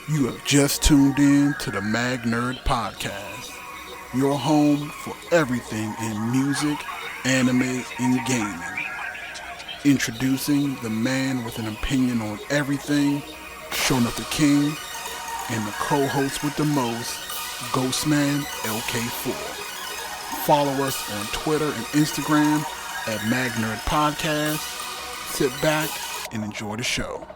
You have just tuned in to the Mag Nerd Podcast, your home for everything in music, anime, and gaming. Introducing the man with an opinion on everything, showing up the king, and the co-host with the most, Ghostman LK4. Follow us on Twitter and Instagram at Mag Nerd Podcast. Sit back and enjoy the show.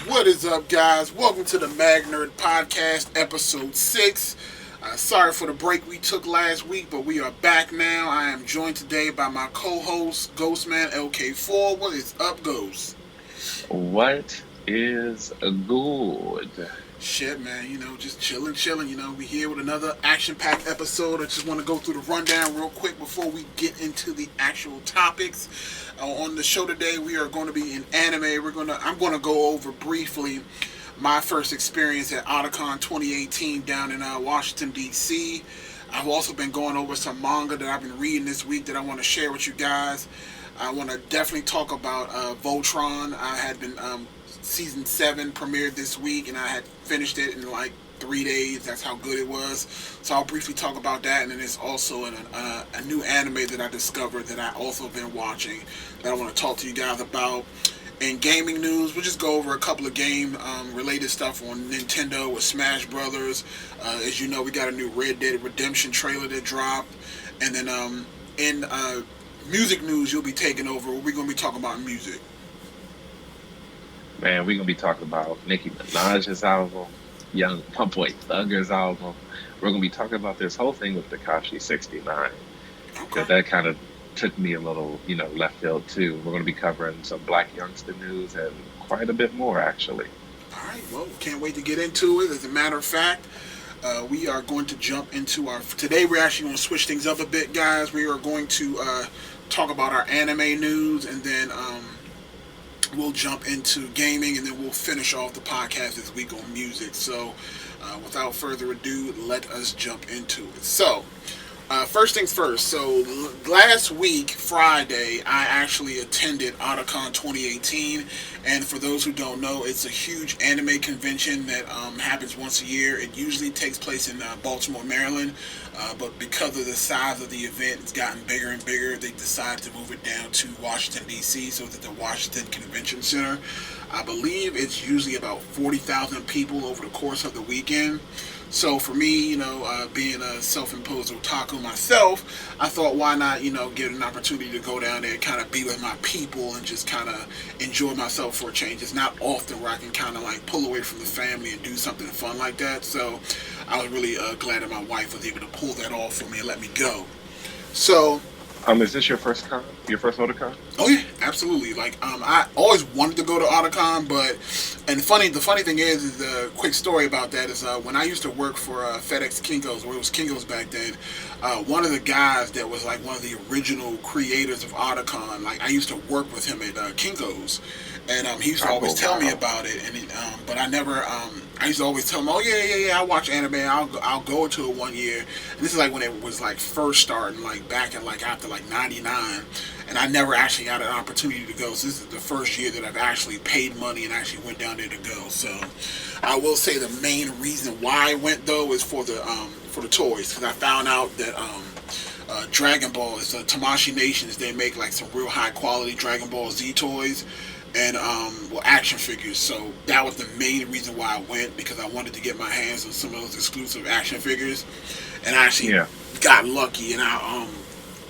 What is up, guys? Welcome to the Mag Nerd Podcast, episode 6. Sorry for the break we took last week, but we are back now. I am joined today by my co-host, Ghostman LK4. What is up, Ghost? What is good? Shit, man, just chilling. We here with another action-packed episode. I just want to go through the rundown real quick before we get into the actual topics. On the show today, we are going to be in anime. I'm going to go over briefly my first experience at Otakon 2018 down in Washington, D.C. I've also been going over some manga that I've been reading this week that I want to share with you guys. I want to definitely talk about Voltron. I had been season 7 premiered this week, and I had finished it in like 3 days. That's how good it was. So I'll briefly talk about that, and then there's also a new anime that I discovered that I also been watching that I want to talk to you guys about. In gaming news, we'll just go over a couple of game related stuff on Nintendo with Smash Brothers. As you know, we got a new Red Dead Redemption trailer that dropped, and then in music news, you'll be taking over. We're going to be talking about music. Man, we're gonna be talking about Nicki Minaj's album, Young Boy Thugger's album. We're gonna be talking about this whole thing with Tekashi 69. Okay. That kind of took me a little, left field too. We're gonna be covering some Black youngster news and quite a bit more, actually. All right, well, can't wait to get into it. As a matter of fact, we are going to jump into today we're actually going to switch things up a bit, guys. We are going to talk about our anime news, and then we'll jump into gaming, and then we'll finish off the podcast this week on music. So without further ado, let us jump into it. So first things first. So last week, Friday, I actually attended Otakon 2018. And for those who don't know, it's a huge anime convention that happens once a year. It usually takes place in Baltimore, Maryland. But because of the size of the event, it's gotten bigger and bigger. They decided to move it down to Washington, D.C., so that the Washington Convention Center. I believe it's usually about 40,000 people over the course of the weekend. So for me, being a self-imposed otaku myself, I thought, why not, get an opportunity to go down there and kind of be with my people and just kind of enjoy myself for a change. It's not often where I can kind of like pull away from the family and do something fun like that. So I was really glad that my wife was able to pull that off for me and let me go. So Is this your first con? Your first Otakon? oh yeah, absolutely. Like I always wanted to go to Otakon, and the funny thing is the quick story about that is when I used to work for FedEx Kinko's, or it was Kinko's back then. One of the guys that was like one of the original creators of Otakon, like I used to work with him at Kinko's, and he used to always tell me about it, and but I never. I used to always tell him, "Oh yeah, I watch anime. I'll go to it one year." And this is like when it was like first starting, like back in like after like '99, and I never actually got an opportunity to go. So this is the first year that I've actually paid money and actually went down there to go. So I will say the main reason why I went though is for the toys, because I found out that Dragon Ball is Tamashii Nations. They make like some real high quality Dragon Ball Z toys. And action figures. So that was the main reason why I went, because I wanted to get my hands on some of those exclusive action figures. And I actually got lucky, and I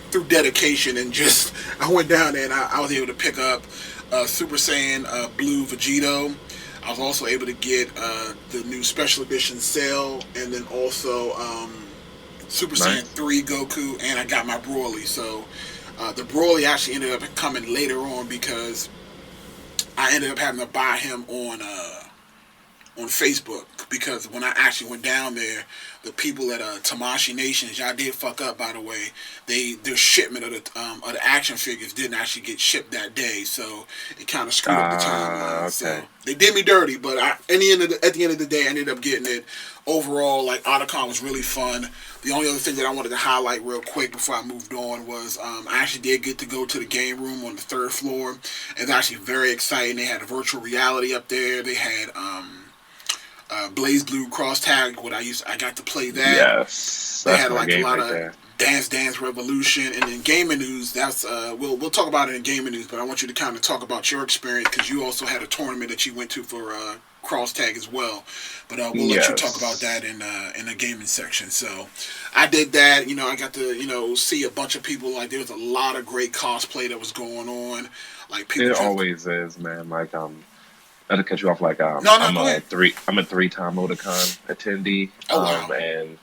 through dedication and just I went down there and I was able to pick up Super Saiyan Blue Vegito. I was also able to get the new special edition Cell, and then also Super Saiyan 3 Goku, and I got my Broly. So The Broly actually ended up coming later on because I ended up having to buy him on Facebook because when I actually went down there, the people at Tamashi Nations, y'all did fuck up by the way. Their shipment of the action figures didn't actually get shipped that day, so it kind of screwed up the timeline. Okay. So they did me dirty, but at the end of the day, I ended up getting it. Overall, like Otakon was really fun. The only other thing that I wanted to highlight real quick before I moved on was I actually did get to go to the game room on the third floor. It's actually very exciting. They had a virtual reality up there. They had Blazblue cross tag. I got to play that. Yes, They that's had my like a game lot right of there. Dance Revolution, and in gaming news, that's we'll talk about it in gaming news. But I want you to kind of talk about your experience because you also had a tournament that you went to for cross tag as well. But we'll let you talk about that Yes, in the gaming section. So I did that. I got to see a bunch of people. Like there was a lot of great cosplay that was going on. Like people it just always is, man. Like not to cut you off, like no, go ahead. I'm a 3-time Otakon attendee, Oh wow. and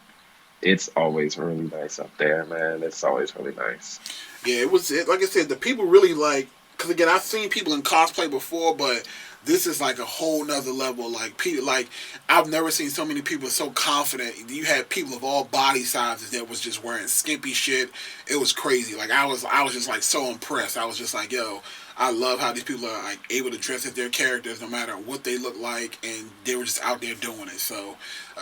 it's always really nice up there, man. It's always really nice. Yeah, it was like I said, the people really like because again I've seen people in cosplay before, but this is like a whole nother level. Like people, like I've never seen so many people so confident. You had people of all body sizes that was just wearing skimpy shit. It was crazy. Like I was just like so impressed. I was just like, yo, I love how these people are like able to dress as their characters no matter what they look like, and they were just out there doing it. So,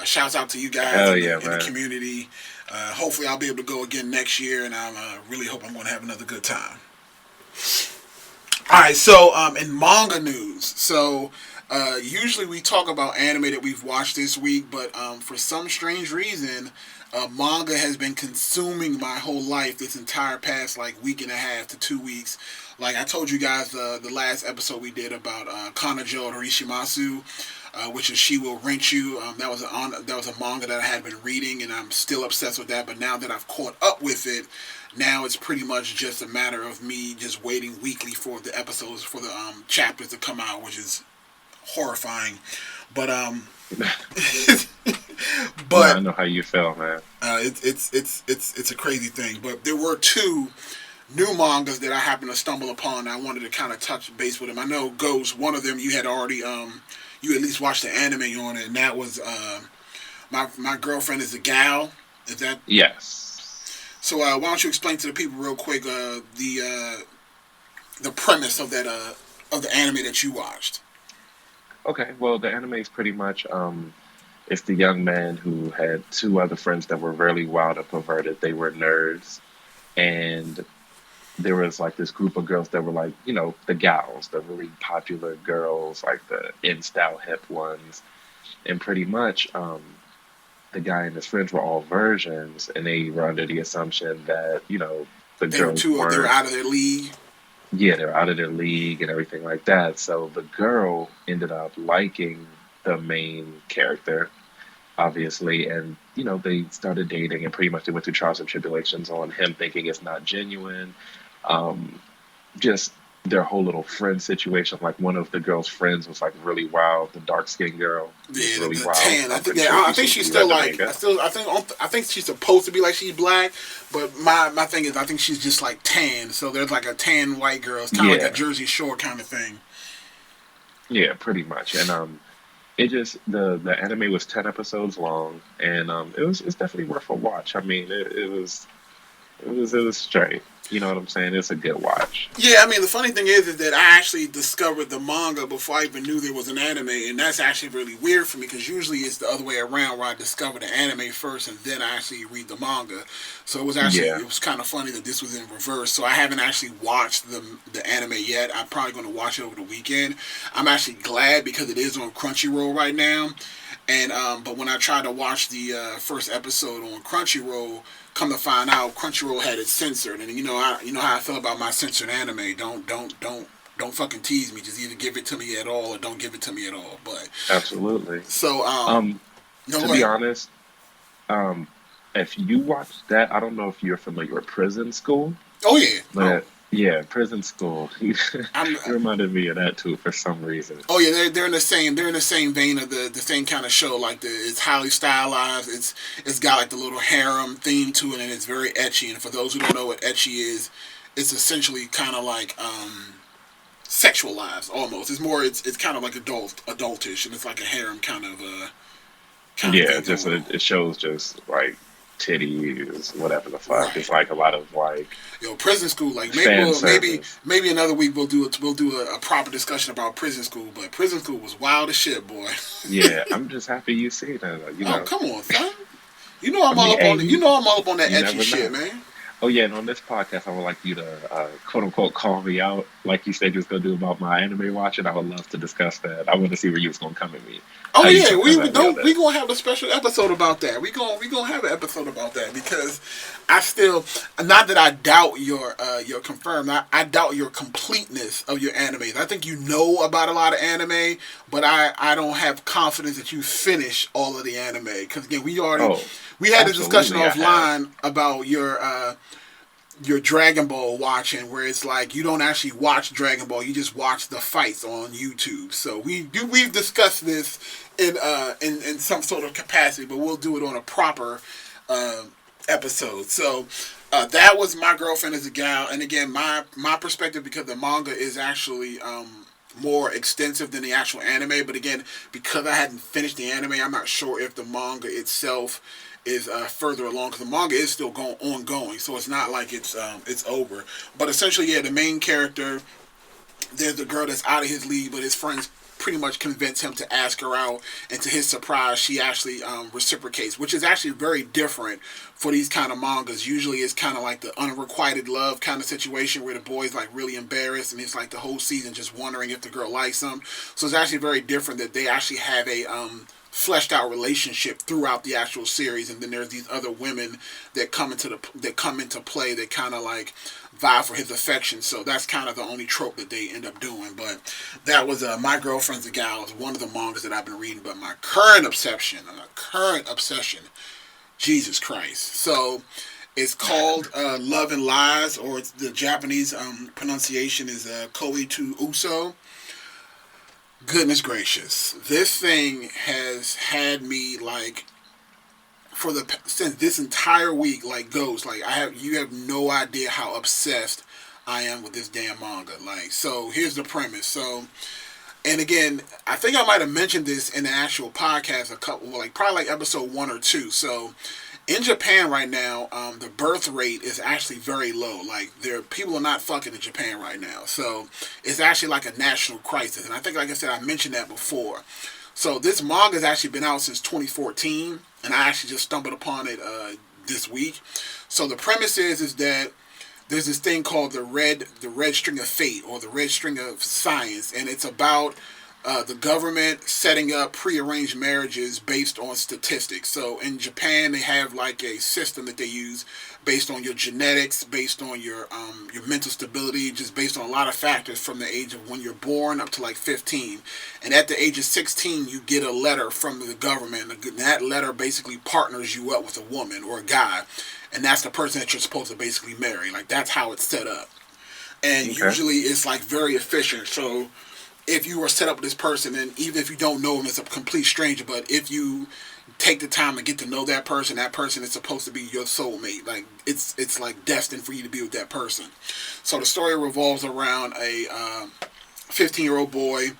shouts out to you guys Hell yeah, in the man. community. Hopefully, I'll be able to go again next year, and I really hope I'm going to have another good time. All right, so in manga news, so usually we talk about anime that we've watched this week, but for some strange reason, manga has been consuming my whole life this entire past like week and a half to 2 weeks. Like I told you guys the last episode we did about Kanajo Horishimasu, which is She Will Rent You. That was a manga that I had been reading, and I'm still obsessed with that. But now that I've caught up with it, now it's pretty much just a matter of me just waiting weekly for the episodes for the chapters to come out, which is horrifying. But No, I but know how you feel, man. it's a crazy thing. But there were two new mangas that I happened to stumble upon. I wanted to kind of touch base with them. I know Ghost, one of them you had already you at least watched the anime on it, and that was my girlfriend is a gal. Is that Yes. so? Why don't you explain to the people real quick the premise of the anime that you watched? Okay. Well, the anime is pretty much it's the young man who had two other friends that were really wild and perverted. They were nerds, and there was like this group of girls that were like, the gals, the really popular girls, like the in style hip ones. And pretty much, the guy and his friends were all virgins, and they were under the assumption that, the girls They were weren't. out of their league. Yeah, they're out of their league and everything like that. So the girl ended up liking the main character, obviously, and they started dating, and pretty much they went through trials and tribulations on him thinking it's not genuine. Um, just their whole little friend situation. Like one of the girl's friends was like really wild. The dark skinned girl was Yeah, really the wild. tan. I I'm think pretty sure I think she's you still read the like manga. I think she's supposed to be like she's black, but my thing is I think she's just like tan. So there's like a tan white girl. It's kind of like a Yeah, Jersey Shore kind of thing. yeah, pretty much. And it just the anime was 10 episodes long, and it's definitely worth a watch. I mean, it was straight. You know what I'm saying? It's a good watch. Yeah, I mean the funny thing is that I actually discovered the manga before I even knew there was an anime, and that's actually really weird for me because usually it's the other way around where I discover the anime first and then I actually read the manga. So Yeah. it was kind of funny that this was in reverse. So I haven't actually watched the anime yet. I'm probably going to watch it over the weekend. I'm actually glad because it is on Crunchyroll right now. And but when I tried to watch the first episode on Crunchyroll, come to find out Crunchyroll had it censored, and you know how I feel about my censored anime. Don't fucking tease me. Just either give it to me at all or don't give it to me at all. But Absolutely. so Um, no to go be ahead. honest, um, if you watch that, I don't know if you're familiar with Prison School, Oh yeah. Oh, but yeah, Prison School. You I'm. reminded me of that too for some reason. Oh yeah, they're in the same vein of the same kind of show. Like it's highly stylized. It's got like the little harem theme to it, and it's very etchy. And for those who don't know what etchy is, it's essentially kind of like sexualized almost. It's more it's kind of like adultish, and it's like a harem kind of Yeah, thing just going on. it shows just like titties, whatever the fuck. Right. It's like a lot of like Prison school. Like maybe fan we'll maybe service. maybe another week we'll do a proper discussion about prison school. But prison school was wild as shit, boy. Yeah, I'm just happy you see that. Oh come on, son. I mean, hey, You know I'm all up on that you etchy never shit, know. man. Oh yeah, and on this podcast, I would like you to quote unquote call me out, like you said you was gonna do about my anime watching. I would love to discuss that. I want to see where you was gonna come at me, how Oh you yeah, gonna come we at me on don't we that. gonna have a special episode about that. We gonna have an episode about that because I still not that I doubt your confirmed. I doubt your completeness of your animes. I think you know about a lot of anime, but I don't have confidence that you finish all of the anime because again Oh, we had a discussion absolutely, I have. offline about your Dragon Ball watching, where it's like you don't actually watch Dragon Ball, you just watch the fights on YouTube. So we've discussed this in some sort of capacity, but we'll do it on a proper uh, episode. So that was My Girlfriend Is a Gal, and again, my perspective because the manga is actually more extensive than the actual anime. But again, because I hadn't finished the anime, I'm not sure if the manga itself is further along because the manga is still ongoing. So it's not like it's over. But essentially, yeah, the main character, there's the girl that's out of his league, but his friends pretty much convince him to ask her out, and to his surprise, she actually reciprocates, which is actually very different for these kind of mangas. Usually, it's kind of like the unrequited love kind of situation where the boy's like really embarrassed, and it's like the whole season just wondering if the girl likes him. So it's actually very different that they actually have a fleshed out relationship throughout the actual series, and then there's these other women that come into play that kind of like vie for his affection. So that's kind of the only trope that they end up doing. But that was My Girlfriend's a Gal, is one of the mangas that I've been reading. But my current obsession, Jesus Christ. So it's called Love and Lies, or it's the Japanese pronunciation is Koi To Uso. Goodness gracious, this thing has had me like for the since this entire week like goes like you have no idea how obsessed I am with this damn manga. Like, so here's the premise. So, and again, I think I might have mentioned this in the actual podcast a couple, like probably like episode 1 or 2. So, in Japan right now, the birth rate is actually very low. Like, people are not fucking in Japan right now. So, it's actually like a national crisis. And I think, like I said, I mentioned that before. So, this manga has actually been out since 2014, and I actually just stumbled upon it this week. So, the premise is that there's this thing called the red string of fate, or the red string of science, and it's about the government setting up prearranged marriages based on statistics. So in Japan, they have like a system that they use based on your genetics, based on your mental stability, just based on a lot of factors from the age of when you're born up to like 15. And at the age of 16, you get a letter from the government. And that letter basically partners you up with a woman or a guy, and that's the person that you're supposed to basically marry. Like, that's how it's set up. And Okay. usually it's like very efficient. So if you are set up with this person, and even if you don't know him, it's a complete stranger, but if you take the time and get to know that person is supposed to be your soulmate. Like, it's like destined for you to be with that person. So the story revolves around a 15-year-old boy,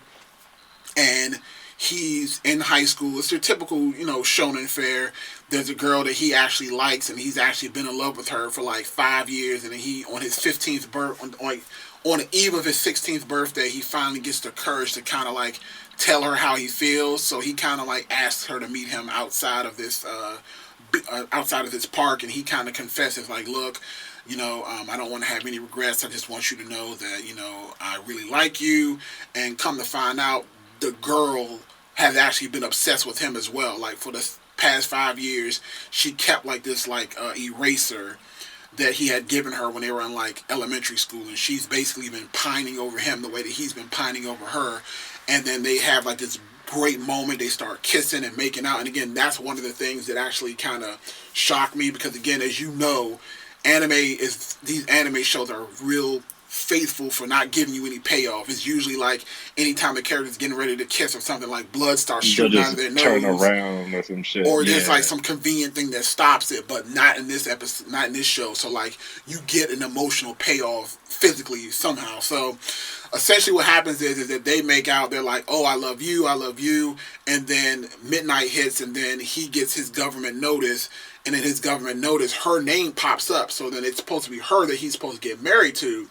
and he's in high school. It's your typical, shonen fare. There's a girl that he actually likes, and he's actually been in love with her for like 5 years. And then he, on his 15th birth, on the eve of his 16th birthday, he finally gets the courage to kind of like tell her how he feels. So he kind of like asks her to meet him outside of this park, and he kind of confesses like, look, I don't want to have any regrets. I just want you to know that, I really like you. And come to find out, the girl has actually been obsessed with him as well. Like, for the past 5 years, she kept like this like eraser that he had given her when they were in like elementary school, and she's basically been pining over him the way that he's been pining over her. And then they have like this great moment. They start kissing and making out, and again, that's one of the things that actually kind of shocked me because, again, as you know, these anime shows are real faithful for not giving you any payoff. It's usually like anytime a character's getting ready to kiss or something, like blood starts They'll shooting out just of their turn nose, around or some shit. or there's like Yeah. some convenient thing that stops it, but not in this episode, not in this show. So like you get an emotional payoff physically somehow. So essentially what happens is that they make out, they're like, oh, I love you, and then midnight hits, and then he gets his government notice, and in his government notice her name pops up, so then it's supposed to be her that he's supposed to get married to.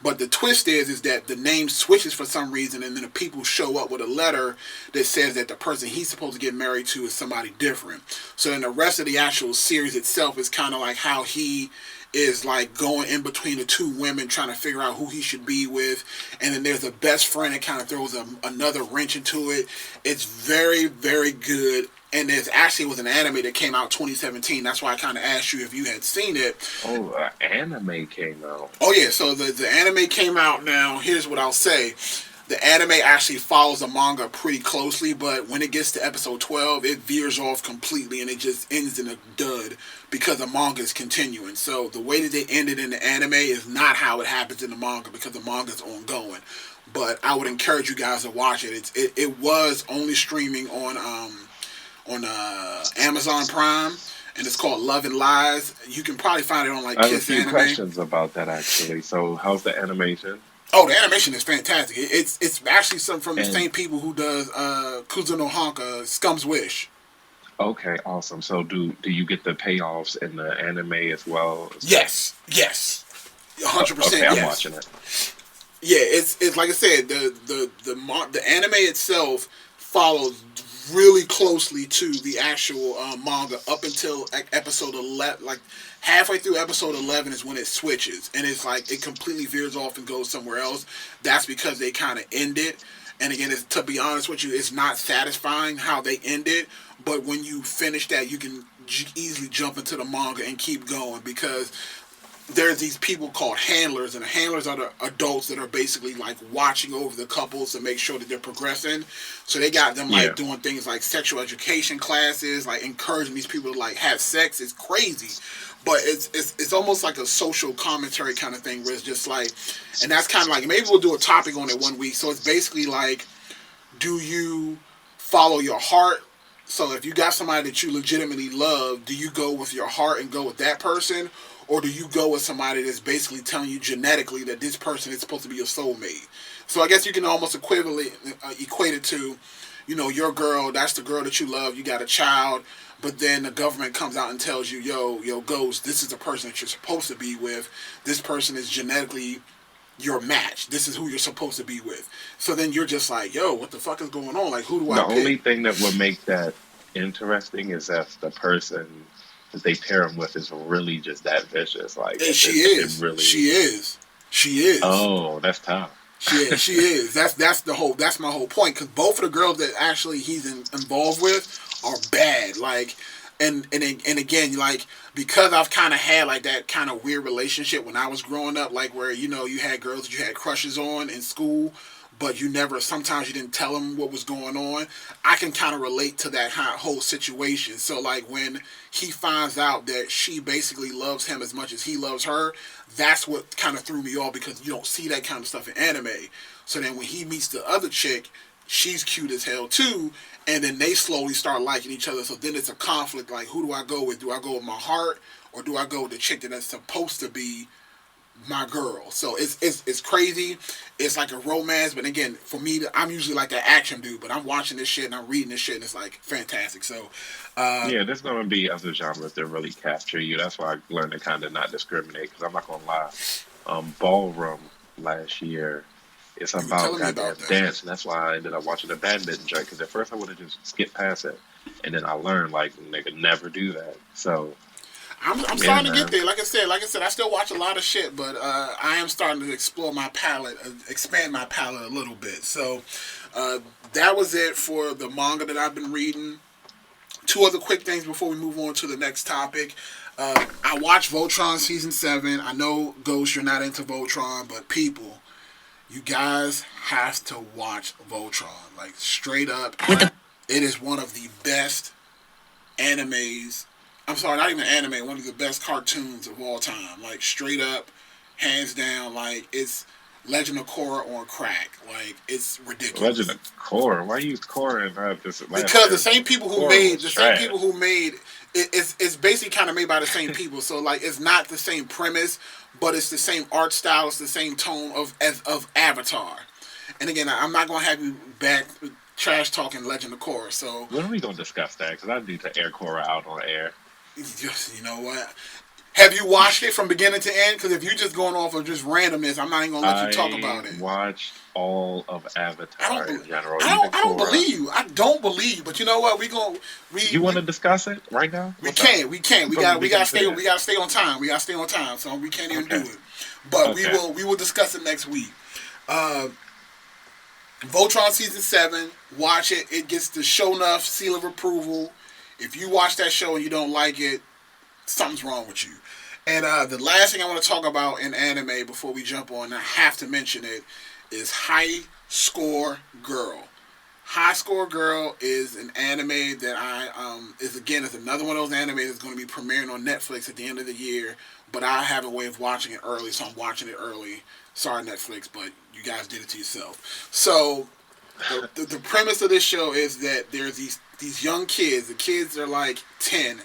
But the twist is that the name switches for some reason, and then the people show up with a letter that says that the person he's supposed to get married to is somebody different. So then the rest of the actual series itself is kind of like how he is like going in between the two women trying to figure out who he should be with, and then there's a best friend that kind of throws another wrench into it. It's very, very good. And there's actually was an anime that came out 2017. That's why I kind of asked you if you had seen it. Oh, anime came out. Oh yeah, so the anime came out now. Here's what I'll say. The anime actually follows the manga pretty closely, but when it gets to episode 12, it veers off completely and it just ends in a dud because the manga is continuing. So the way that they ended in the anime is not how it happens in the manga because the manga is ongoing. But I would encourage you guys to watch it. It was only streaming on Amazon Prime, and it's called Love and Lies. You can probably find it on like I have a Kiss few Anime. questions about that actually. So, how's the animation? Oh, the animation is fantastic. It's actually some from the And same people who does Kuzuno Honka, Scum's Wish. okay, awesome. So, do you get the payoffs in the anime as well? Yes, 100%. Okay, I'm Yes. watching it. Yeah, it's like I said, the anime itself follows really closely to the actual manga up until episode 11. Like halfway through episode 11 is when it switches, and it's like it completely veers off and goes somewhere else. That's because they kind of end it. And again, to be honest with you, it's not satisfying how they end it. But when you finish that, you can easily jump into the manga and keep going because there's these people called handlers, and the handlers are the adults that are basically like watching over the couples to make sure that they're progressing. So they got them like doing things like sexual education classes, like encouraging these people to like have sex. It's crazy, but it's almost like a social commentary kind of thing where it's just like, and that's kind of like maybe we'll do a topic on it one week. So it's basically like, do you follow your heart? So if you got somebody that you legitimately love, do you go with your heart and go with that person? Or do you go with somebody that's basically telling you genetically that this person is supposed to be your soulmate? So I guess you can almost equate it to, you know, your girl, that's the girl that you love, you got a child, but then the government comes out and tells you, yo, Ghost, this is the person that you're supposed to be with. This person is genetically your match. This is who you're supposed to be with. So then you're just like, yo, what the fuck is going on? Like, who do I pick? The only thing that would make that interesting is if the person that they pair him with is really just that vicious. Like, And she is. Really... She is. Oh, that's tough. Yeah, she is. That's my whole point. Because both of the girls that actually he's involved with are bad. Like, and again, like, because I've kind of had like that kind of weird relationship when I was growing up, like where you had girls that you had crushes on in school, but sometimes you didn't tell them what was going on. I can kind of relate to that whole situation. So like when he finds out that she basically loves him as much as he loves her, that's what kind of threw me off because you don't see that kind of stuff in anime. So then when he meets the other chick, she's cute as hell too, and then they slowly start liking each other. So then it's a conflict, like who do I go with? Do I go with my heart or do I go with the chick that's supposed to be my girl? So it's crazy. It's like a romance, but again, for me, I'm usually like an action dude, but I'm watching this shit and I'm reading this shit and it's like fantastic. So yeah, there's gonna be other genres that really capture you. That's why I learned to kind of not discriminate because I'm not gonna lie. Ballroom last year, it's about goddamn dance, and that's why I ended up watching the badminton joint. Because at first I would have just skipped past it, and then I learned like nigga never do that. So I'm starting to get there. Like I said, I still watch a lot of shit, but I am starting to explore my palette, expand my palette a little bit. So that was it for the manga that I've been reading. Two other quick things before we move on to the next topic. I watched Voltron Season 7. I know, Ghost, you're not into Voltron, but people, you guys have to watch Voltron. Like, straight up, it is one of the best animes. I'm sorry, not even anime, one of the best cartoons of all time. Like, straight up, hands down. Like it's Legend of Korra on crack. Like it's Legend ridiculous. of Korra. Why use Korra and not this last Because character? Korra was the same trash. people who made it's basically kind of made by the same people. So like it's not the same premise, but it's the same art style. It's the same tone of Avatar. And again, I'm not gonna have you back trash talking Legend of Korra. So When are we gonna discuss that? Because I need to air Korra out on air. just you know what. Have you watched it from beginning to end? Because if you're just going off of just randomness, I'm not even gonna let you talk I about it. watched all of I Avatar don't. in general, I even don't. I don't Korra. believe you. I don't believe. But you know what? We gonna You want to discuss it right now? we What's up? can't. We can't. From the We gotta beginning to stay. the We end. gotta stay on time. We gotta stay on time. So we can't even do Okay. it. But Okay. we will discuss it next week. Uh, Voltron season 7. Watch it. It gets the show enough seal of approval. If you watch that show and you don't like it, something's wrong with you. And the last thing I want to talk about in anime before we jump on, I have to mention it, is High Score Girl. High Score Girl is an anime that is another one of those animes that's going to be premiering on Netflix at the end of the year. But I have a way of watching it early, so I'm watching it early. Sorry, Netflix, but you guys did it to yourself. So the premise of this show is that there's these young kids. The kids are like 10.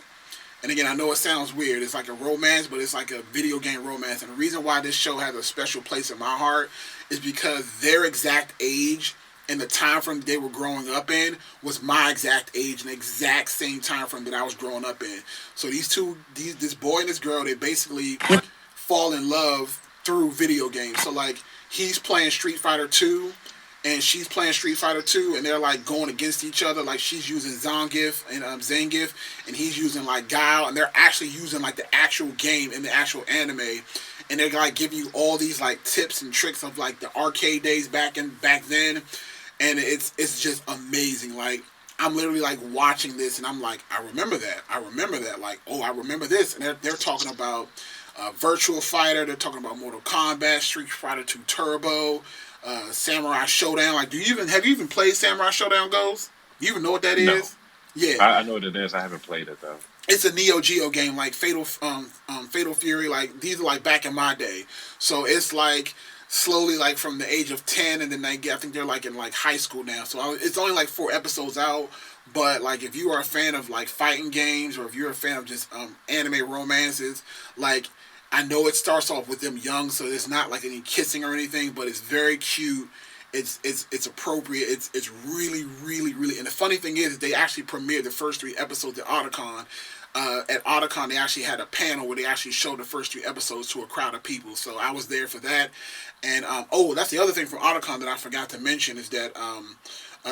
And again, I know it sounds weird. It's like a romance, but it's like a video game romance. And the reason why this show has a special place in my heart is because their exact age and the time frame they were growing up in was my exact age and the exact same time frame that I was growing up in. So this boy and this girl, they basically fall in love through video games. So like he's playing Street Fighter 2 and she's playing Street Fighter 2, and they're like going against each other. Like she's using Zangief and Zangief, and he's using like Guile, and they're actually using like the actual game in the actual anime, and they're like giving you all these like tips and tricks of like the arcade days back then, and it's just amazing. Like I'm literally like watching this, and I'm like, I remember that. I remember that. Like, oh, I remember this, and they're talking about Virtual Fighter. They're talking about Mortal Kombat, Street Fighter 2 Turbo, Samurai Showdown. Like, have you even played Samurai Showdown? Goes? You even know what that No, is? Yeah, I know what it is. I haven't played it though. it's a Neo Geo game, like Fatal Fury. Like these are like back in my day. So it's like slowly like from the age of 10, and then I think they're like in like high school now. So it's only like 4 episodes out. But like if you are a fan of like fighting games, or if you're a fan of just anime romances, like I know it starts off with them young, so it's not like any kissing or anything, but it's very cute. It's appropriate. It's really really really. And the funny thing is, they actually premiered the first 3 episodes at Otakon. At Otakon, they actually had a panel where they actually showed the first 3 episodes to a crowd of people. So I was there for that. And that's the other thing from Otakon that I forgot to mention is that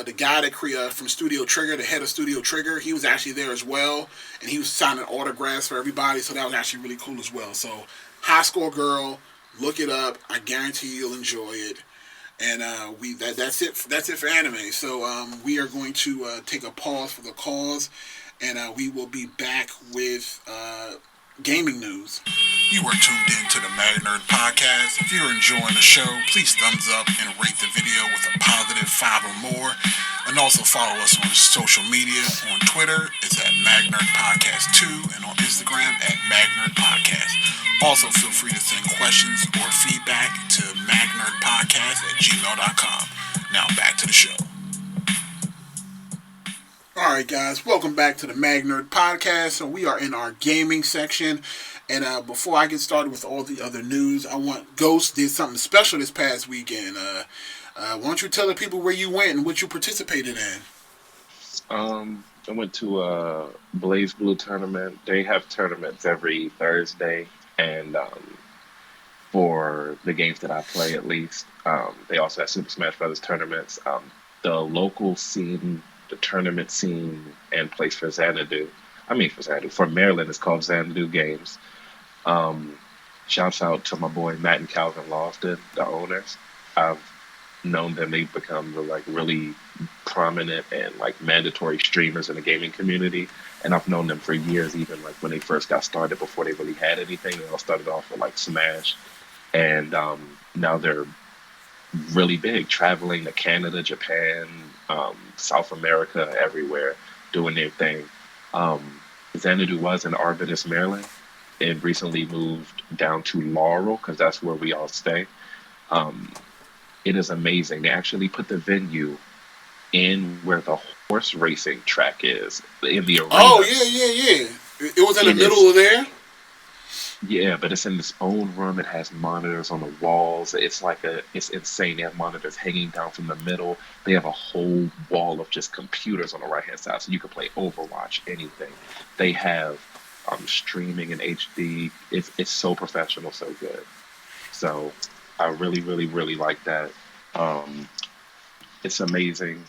the guy that from Studio Trigger, the head of Studio Trigger, he was actually there as well, and he was signing autographs for everybody. So that was actually really cool as well. So High Score Girl, look it up. I guarantee you'll enjoy it. And that's it. That's it for anime. So we are going to take a pause for the cause, and we will be back with gaming news. You are tuned in to the Mag Nerd Podcast. If you're enjoying the show, please thumbs up and rate the video with a positive 5 or more. And also follow us on social media. On Twitter, it's at Mag Nerd Podcast 2, and on Instagram at Mag Nerd Podcast. Also, feel free to send questions or feedback to magnerdpodcast@gmail.com. Now, back to the show. Alright, guys, welcome back to the Mag Nerd Podcast. So, we are in our gaming section. And before I get started with all the other news, Ghost did something special this past weekend. Why don't you tell the people where you went and what you participated in? I went to a Blazblue tournament. They have tournaments every Thursday, and for the games that I play, at least, they also have Super Smash Bros tournaments. The local scene, the tournament scene, and place for Xanadu. For Maryland, it's called Xanadu Games. Shouts out to my boy Matt and Calvin Lofton, the owners. I've known them. They've become the like really prominent and like mandatory streamers in the gaming community. And I've known them for years, even like when they first got started before they really had anything. They all started off with like Smash. And now they're really big, traveling to Canada, Japan, South America, everywhere, doing their thing. Xanadu was in Arbutus, Maryland. and recently moved down to Laurel because that's where we all stay. Um, it is amazing. They actually put the venue in where the horse racing track is in the Oh arena, yeah, yeah, yeah. It was in the and middle it's of there. yeah, but it's in its own room. It has monitors on the walls. It's insane. They have monitors hanging down from the middle. They have a whole wall of just computers on the right hand side, so you can play Overwatch, anything. They have streaming in HD. It's so professional, so good. So I really, really, really like that. Um, it's amazing,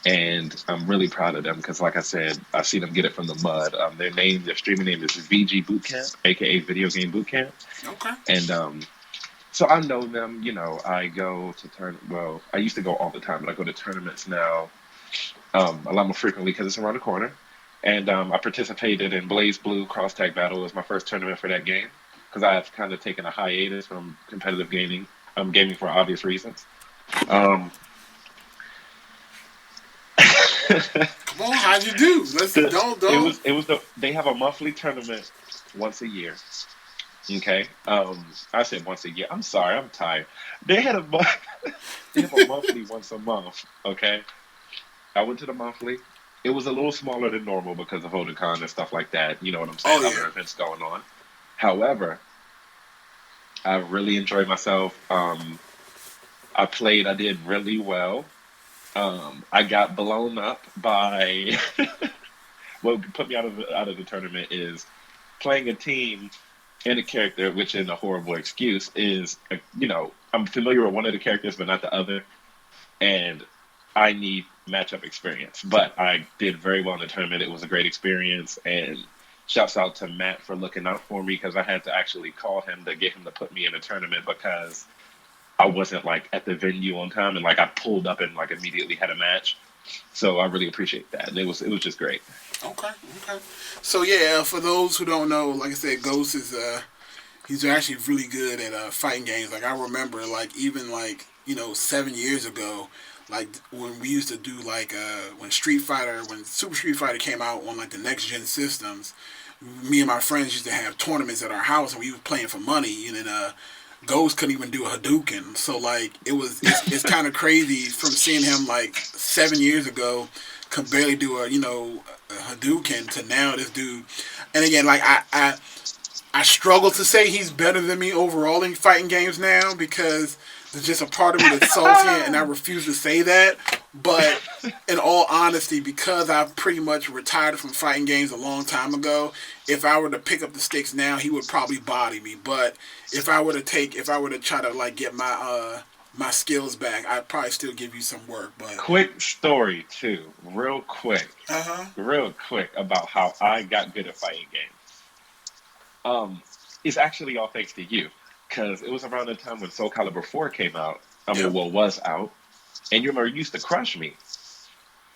and I'm really proud of them because, like I said, I see them get it from the mud. Their streaming name is VG Bootcamp, aka Video Game Bootcamp, Okay. and so I know them. I go to Well, I used to go all the time, but I go to tournaments now a lot more frequently because it's around the corner. And I participated in Blazblue Cross Tag Battle. It was my first tournament for that game because I've kind of taken a hiatus from competitive gaming. Gaming for obvious reasons. Um, Come on, how'd you do? Let's don't. they have a monthly tournament once a year. Okay. I said once a year. I'm sorry, I'm tired. They had a they have a monthly once a month. Okay. I went to the monthly. It was a little smaller than normal because of Otakon and stuff like that. You know what I'm saying? Oh yeah. Other events going on. However, I really enjoyed myself. I did really well. I got blown up by what put me out of the tournament is playing a team and a character, which in a horrible excuse is, I'm familiar with one of the characters but not the other, and I need matchup experience. But I did very well in the tournament. It was a great experience, and shouts out to Matt for looking out for me because I had to actually call him to get him to put me in a tournament because I wasn't like at the venue on time, and like I pulled up and like immediately had a match. So I really appreciate that, and it was just great. Okay. Okay. So yeah, for those who don't know, like I said, Ghost is he's actually really good at fighting games. Like I remember, like even like 7 years ago, like when we used to do like when Super Street Fighter came out on like the next gen systems, me and my friends used to have tournaments at our house, and we were playing for money, and then Ghost couldn't even do a Hadouken. So like it's kind of crazy from seeing him like 7 years ago could barely do a Hadouken to now this dude. And again, like I struggle to say he's better than me overall in fighting games now because there's just a part of me that's salty and I refuse to say that. But in all honesty, because I've pretty much retired from fighting games a long time ago, if I were to pick up the sticks now, he would probably body me. But if I were to try to like get my skills back, I'd probably still give you some work. But Quick story too, uh huh. real quick about how I got good at fighting games. It's actually all thanks to you because it was around the time when Soul Calibur 4 came out. I mean, Yep. well, was out, and you remember you used to crush me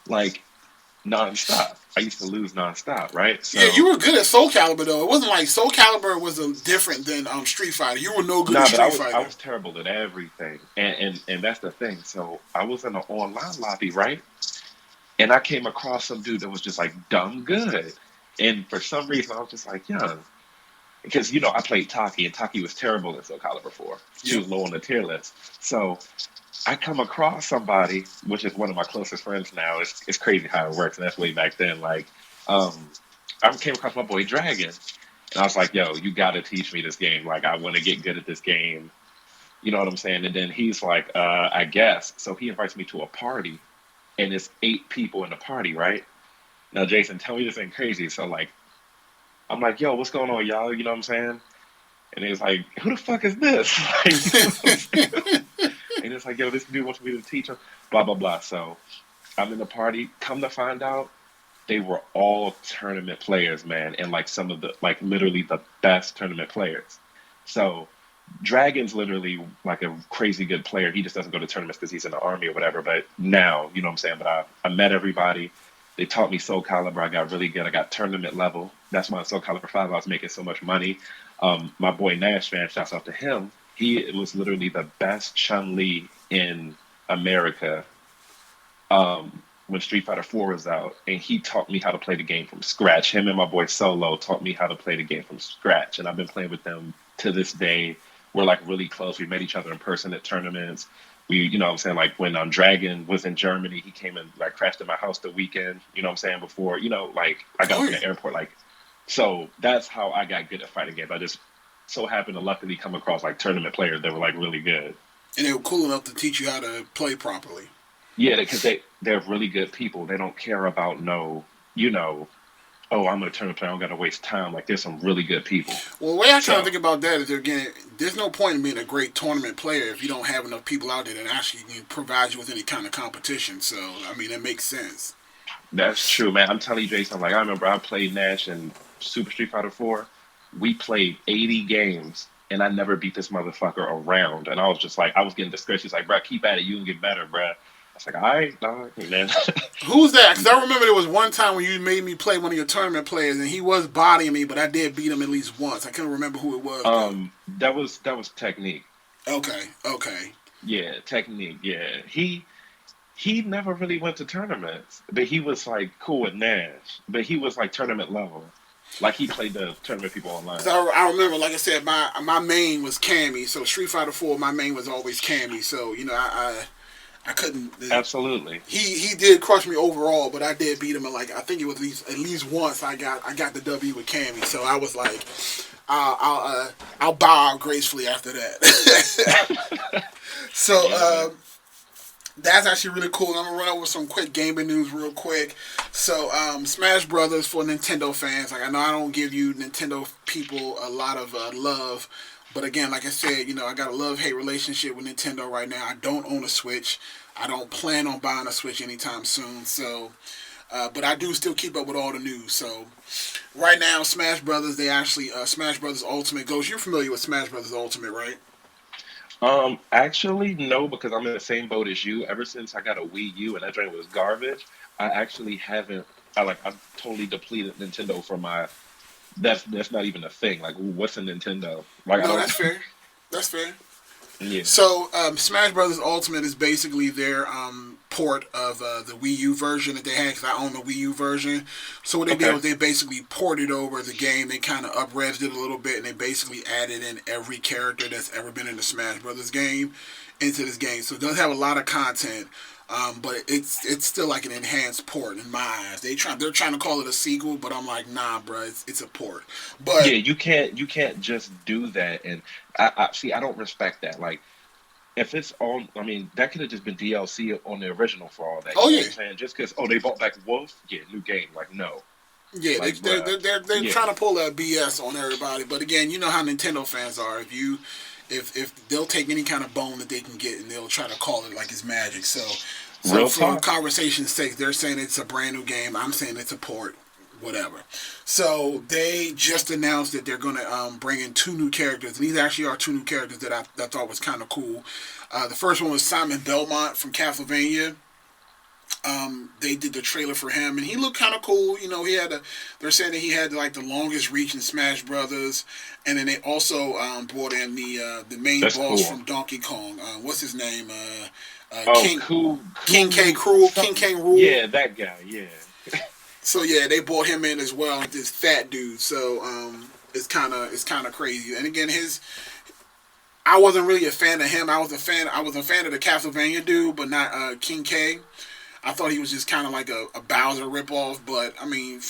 like nonstop. I used to lose nonstop, right? Yeah, So you were good at Soul Calibur though. It wasn't like Soul Calibur was different than Street Fighter. You were no good at nah, but I Street was I Fighter. was terrible at everything, and that's the thing. So I was in an online lobby, right? And I came across some dude that was just like dumb good, and for some reason I was just like, yeah, because I played Taki, and Taki was terrible in Soul Calibur 4. She Yep. was low on the tier list. So I come across somebody, which is one of my closest friends now. It's crazy how it works, and that's way back then. Like, um, I came across my boy Dragon, and I was like, "Yo, you got to teach me this game. Like, I want to get good at this game." You know what I'm saying? And then he's like, "I guess." So he invites me to a party, and it's 8 people in the party, right? Now, Jason, tell me this ain't crazy. So like, I'm like, "Yo, what's going on, y'all?" You know what I'm saying? And he's like, "Who the fuck is this?" Like, you know what I'm saying? And it's like, "Yo, this dude wants me to teach him." Blah blah blah. So I'm in the party. Come to find out, they were all tournament players, man, and like some of the like literally the best tournament players. So Dragon's literally like a crazy good player. He just doesn't go to tournaments because he's in the army or whatever. But now, you know what I'm saying? But I met everybody. They taught me Soul Calibur. I got really good. I got tournament level. That's why in Soul Calibur 5 I was making so much money. My boy Nash fan, shouts out to him. He was literally the best Chun Li in America, um, when Street Fighter 4 was out, and he taught me how to play the game from scratch. Him and my boy Solo taught me how to play the game from scratch, and I've been playing with them to this day. We're like really close. We met each other in person at tournaments. We, you know what I'm saying, like when Dragon was in Germany, he came and like crashed at my house the weekend, you know what I'm saying, before, you know, like I got Oh off in yeah. the airport, like, so that's how I got good at fighting games. I just so happened to luckily come across like tournament players that were like really good. And they were cool enough to teach you how to play properly. Yeah, because they're really good people. They don't care about no, you know, oh, I'm a tournament player. I don't got to waste time. Like there's some really good people. Well, the way I kind of So think about that is, again, there's no point in being a great tournament player if you don't have enough people out there that actually can provide you with any kind of competition. So, I mean, it makes sense. that's true, man. I'm telling you, Jason. Like I remember I played Nash and Super Street Fighter 4. We played 80 games, and I never beat this motherfucker around. And I was just like, I was getting discouraged. He's like, bro, keep at it. You can get better, bro. I was like, all right, dog, man. Who's that? Because I remember there was one time when you made me play one of your tournament players, and he was bodying me, but I did beat him at least once. I couldn't remember who it was, though. That was technique. Okay, okay. Yeah, technique. Yeah, he never really went to tournaments, but he was like cool with Nash. But he was like tournament level. Like he played the tournament people online. 'Cause I remember, like I said, my main was Cammy, so Street Fighter 4, my main was always Cammy. So, you know, I couldn't. Absolutely. He did crush me overall, but I did beat him. And like I think it was at least once I got the W with Cammy. So I was like, I'll bow out gracefully after that. So Yeah, man. that's actually really cool. I'm gonna run over some quick gaming news real quick. So Smash Brothers for Nintendo fans. Like I know I don't give you Nintendo people a lot of love. But again, like I said, you know, I got a love-hate relationship with Nintendo right now. I don't own a Switch. I don't plan on buying a Switch anytime soon. So, but I do still keep up with all the news. So, right now, Smash Brothers, they actually Smash Brothers Ultimate goes. You're familiar with Smash Brothers Ultimate, right? Actually, no, because I'm in the same boat as you. Ever since I got a Wii U and that drink was garbage, I actually haven't. I've totally depleted Nintendo from my. That's not even a thing. Like, ooh, what's a Nintendo? Like, I No, don't. that's fair. That's fair. Yeah. So, Smash Brothers Ultimate is basically their port of the Wii U version that they had. Because I own the Wii U version. So what they did Okay. was they basically ported over the game. They kind of up-resed it a little bit, and they basically added in every character that's ever been in the Smash Brothers game into this game. So it does have a lot of content. But it's still like an enhanced port in my eyes. They're trying to call it a sequel, but I'm like, nah, bro, it's a port. Yeah, But you can't just do that. And I see. I don't respect that. Like, if it's on, I mean, that could have just been DLC on the original for all that. You oh know what yeah, I'm saying? Just because, oh, they brought back Wolf, yeah, new game. Like, no, yeah, like, bruh, they're yeah, trying to pull that BS on everybody. But again, you know how Nintendo fans are. If they'll take any kind of bone that they can get, and they'll try to call it like it's magic. So real for talk. conversation's sake, they're saying it's a brand new game. I'm saying it's a port, whatever. So they just announced that they're going to bring in two new characters. And these actually are two new characters that I thought was kind of cool. The first one was Simon Belmont from Castlevania. They did the trailer for him, and he looked kind of cool. You know, they're saying that he had like the longest reach in Smash Brothers, and then they also brought in the main That's boss cool. from Donkey Kong. What's his name? Oh, King King K. cool, Cruel, King something. K. Rule. Yeah, that guy. Yeah. So yeah, they brought him in as well, like this fat dude. So it's kind of crazy. And again, I wasn't really a fan of him. I was a fan of the Castlevania dude, but not King K. I thought he was just kind of like a Bowser ripoff. But I mean,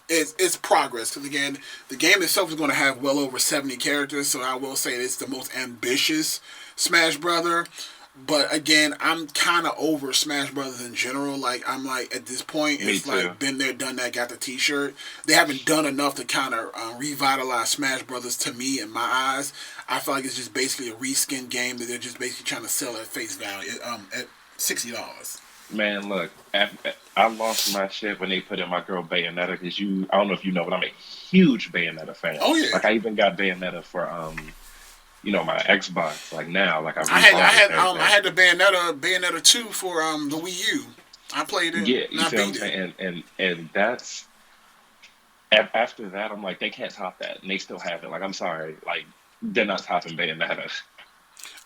it's progress because again, the game itself is going to have well over 70 characters. So I will say it's the most ambitious Smash Brother. But again, I'm kind of over Smash Brothers in general. Like I'm like at this point, Me it's too. like been there, done that, got the T-shirt. They haven't done enough to kind of revitalize Smash Brothers to me in my eyes. I feel like it's just basically a reskin game that they're just basically trying to sell at face value at $60. Man, look, I lost my shit when they put in my girl Bayonetta because I don't know if you know, but I'm a huge Bayonetta fan. Oh yeah, Like I even got Bayonetta for my Xbox. Like now, like I I had I rebought it had and I everything. had the Bayonetta 2 for the Wii U. I played it Yeah, and you I see what I'm beat it. saying? And that's after that, I'm like they can't top that, and they still have it. Like I'm sorry, like they're not topping Bayonetta.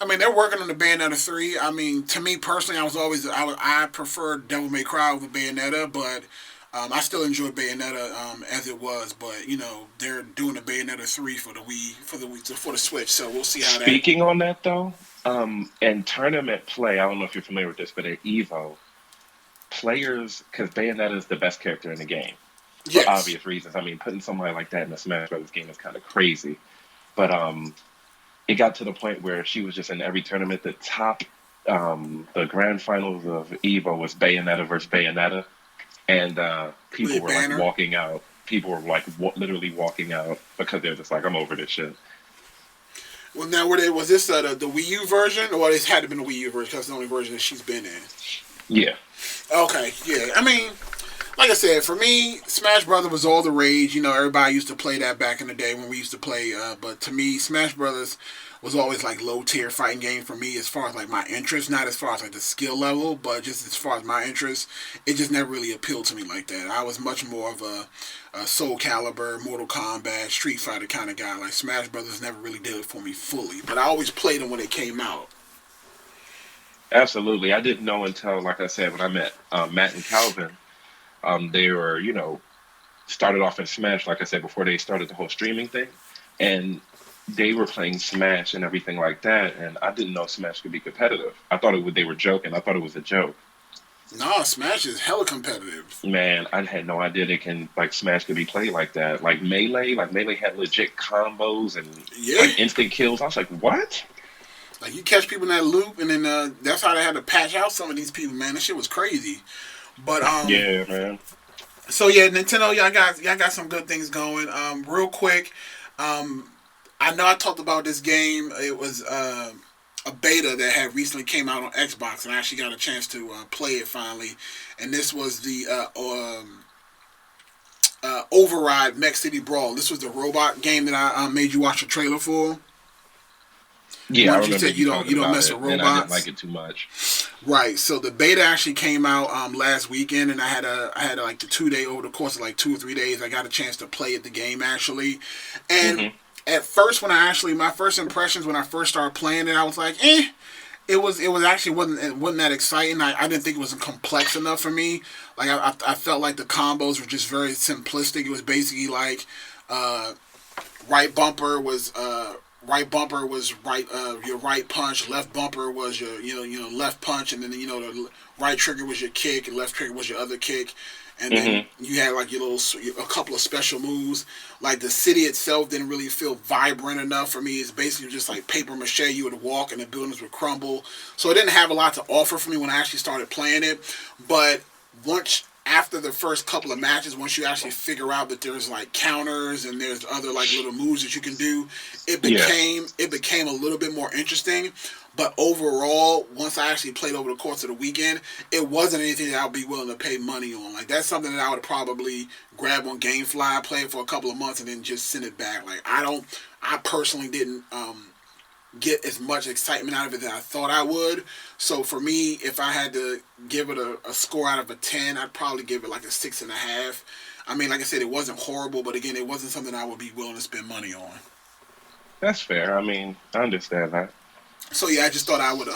I mean, they're working on the Bayonetta 3. I mean, to me personally, I prefer Devil May Cry over Bayonetta, but I still enjoy Bayonetta as it was. But they're doing the Bayonetta 3 for the Wii for the Switch, so we'll see how that. Speaking on that though, in tournament play, I don't know if you're familiar with this, but at Evo, players, because Bayonetta is the best character in the game for Yes. obvious reasons. I mean, putting somebody like that in a Smash Bros. Game is kind of crazy. But it got to the point where she was just in every tournament. The top, the grand finals of Evo was Bayonetta versus Bayonetta, and people The were like banner. walking out. People were like literally walking out because they're just like, I'm over this shit. Well, now was this the Wii U version, or it had to be the Wii U version? Because it's the only version that she's been in. Yeah, Okay, yeah. I mean, like I said, for me, Smash Brothers was all the rage. Everybody used to play that back in the day when we used to play. But to me, Smash Brothers was always like low tier fighting game for me as far as like my interest, not as far as like the skill level, but just as far as my interest, it just never really appealed to me like that. I was much more of a Soul Calibur, Mortal Kombat, Street Fighter kind of guy. Like Smash Brothers never really did it for me fully, but I always played them when they came out. absolutely. I didn't know until, like I said, when I met Matt and Calvin, they were, started off in Smash, like I said, before they started the whole streaming thing. And they were playing Smash and everything like that. And I didn't know Smash could be competitive. I thought they were joking. I thought it was a joke. Nah, Smash is hella competitive. Man, I had no idea they can, like, Smash could be played like that. Like Melee had legit combos and Yeah. like instant kills. I was like, what? Like you catch people in that loop, and then that's how they had to patch out some of these people. Man, that shit was crazy. But Yeah, man. so yeah, Nintendo, y'all got some good things going. Real quick, I know I talked about this game. It was a beta that had recently came out on Xbox, and I actually got a chance to play it finally. And this was the Override Mech City Brawl. This was the robot game that I made you watch the trailer for. The Yeah, I ones you remember said you you talking don't about mess it, with and I didn't robots. like it too much. Right. So the beta actually came out last weekend, and I had like the 2 day over the course of like 2 or 3 days. I got a chance to play the game actually, and Hmm. at first when my first impressions when I first started playing it, I was like, eh. It was actually wasn't that exciting. I didn't think it was complex enough for me. Like I felt like the combos were just very simplistic. It was basically like uh, right bumper was right your right punch, left bumper was your left punch, and then the right trigger was your kick, and left trigger was your other kick, and then Hmm. you had like a couple of special moves. Like the city itself didn't really feel vibrant enough for me. It's basically just like paper mache. You would walk and the buildings would crumble, so it didn't have a lot to offer for me when I actually started playing it. But once after the first couple of matches, once you actually figure out that there's like counters and there's other like little moves that you can do, it Yeah, became it became a little bit more interesting. But overall, once I actually played over the course of the weekend, it wasn't anything that I'd be willing to pay money on. Like that's something that I would probably grab on GameFly, play it for a couple of months, and then just send it back. Like I personally didn't get as much excitement out of it than I thought I would. So for me, if I had to give it a score out of a 10, I'd probably give it like a 6.5. I mean, like I said, it wasn't horrible, but again, it wasn't something I would be willing to spend money on. that's fair. I mean, I understand that. So yeah, I just thought I would,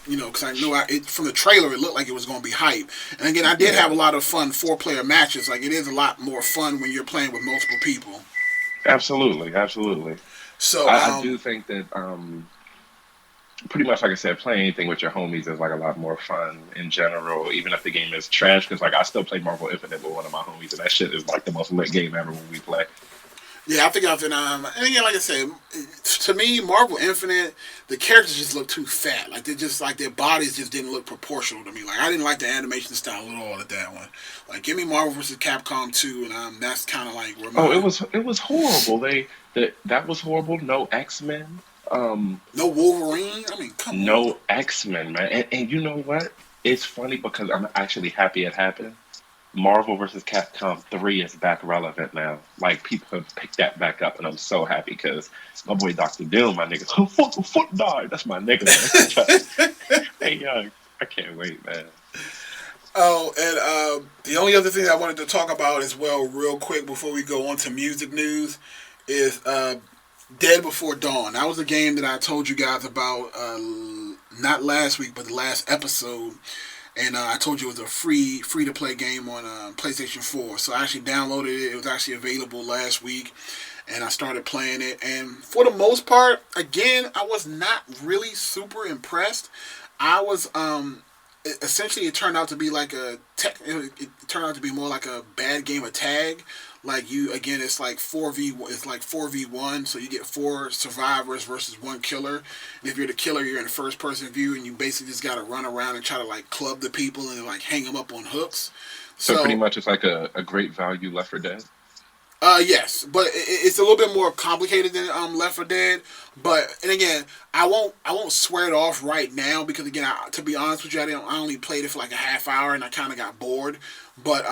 because I knew from the trailer it looked like it was going to be hype. And again, I did Yeah, have a lot of fun 4 player matches. Like it is a lot more fun when you're playing with multiple people. absolutely, absolutely. So I do think that pretty much like I said, playing anything with your homies is like a lot more fun in general, even if the game is trash. Because like I still play Marvel Infinite with one of my homies, and that shit is like the most lit game ever when we play. yeah, I think I've been. And again, like I said, to me, Marvel Infinite, the characters just look too fat. Like they just like their bodies just didn't look proportional to me. Like I didn't like the animation style at all at that one. Like give me Marvel vs. Capcom 2, and that's kind of like where Oh, my it was horrible. That was horrible. No X Men. no Wolverine. I mean, come on. No X Men, man. And you know what? It's funny because I'm actually happy it happened. Marvel vs. Capcom 3 is back relevant now. Like people have picked that back up, and I'm so happy because my boy Doctor Doom, my nigga, fucking foot died. That's my nigga, man. Hey, young, I can't wait, man. Oh, and the only other thing I wanted to talk about as well, real quick, before we go on to music news, is Dead Before Dawn. That was a game that I told you guys about not last week, but the last episode. And I told you it was a free to play game on PlayStation 4. So I actually downloaded it. It was actually available last week, and I started playing it. And for the most part, again, I was not really super impressed. I was essentially it turned out to be like it turned out to be more like a bad game of tag. Like you again, it's like 4v1, so you get four survivors versus one killer. And if you're the killer, you're in first person view, and you basically just gotta run around and try to like club the people and like hang them up on hooks. So pretty So much it's like a great value Left 4 Dead. yes, but it's a little bit more complicated than Left 4 Dead. But and again, I won't swear it off right now because again, to be honest with you, I only played it for like a half hour and I kind of got bored. But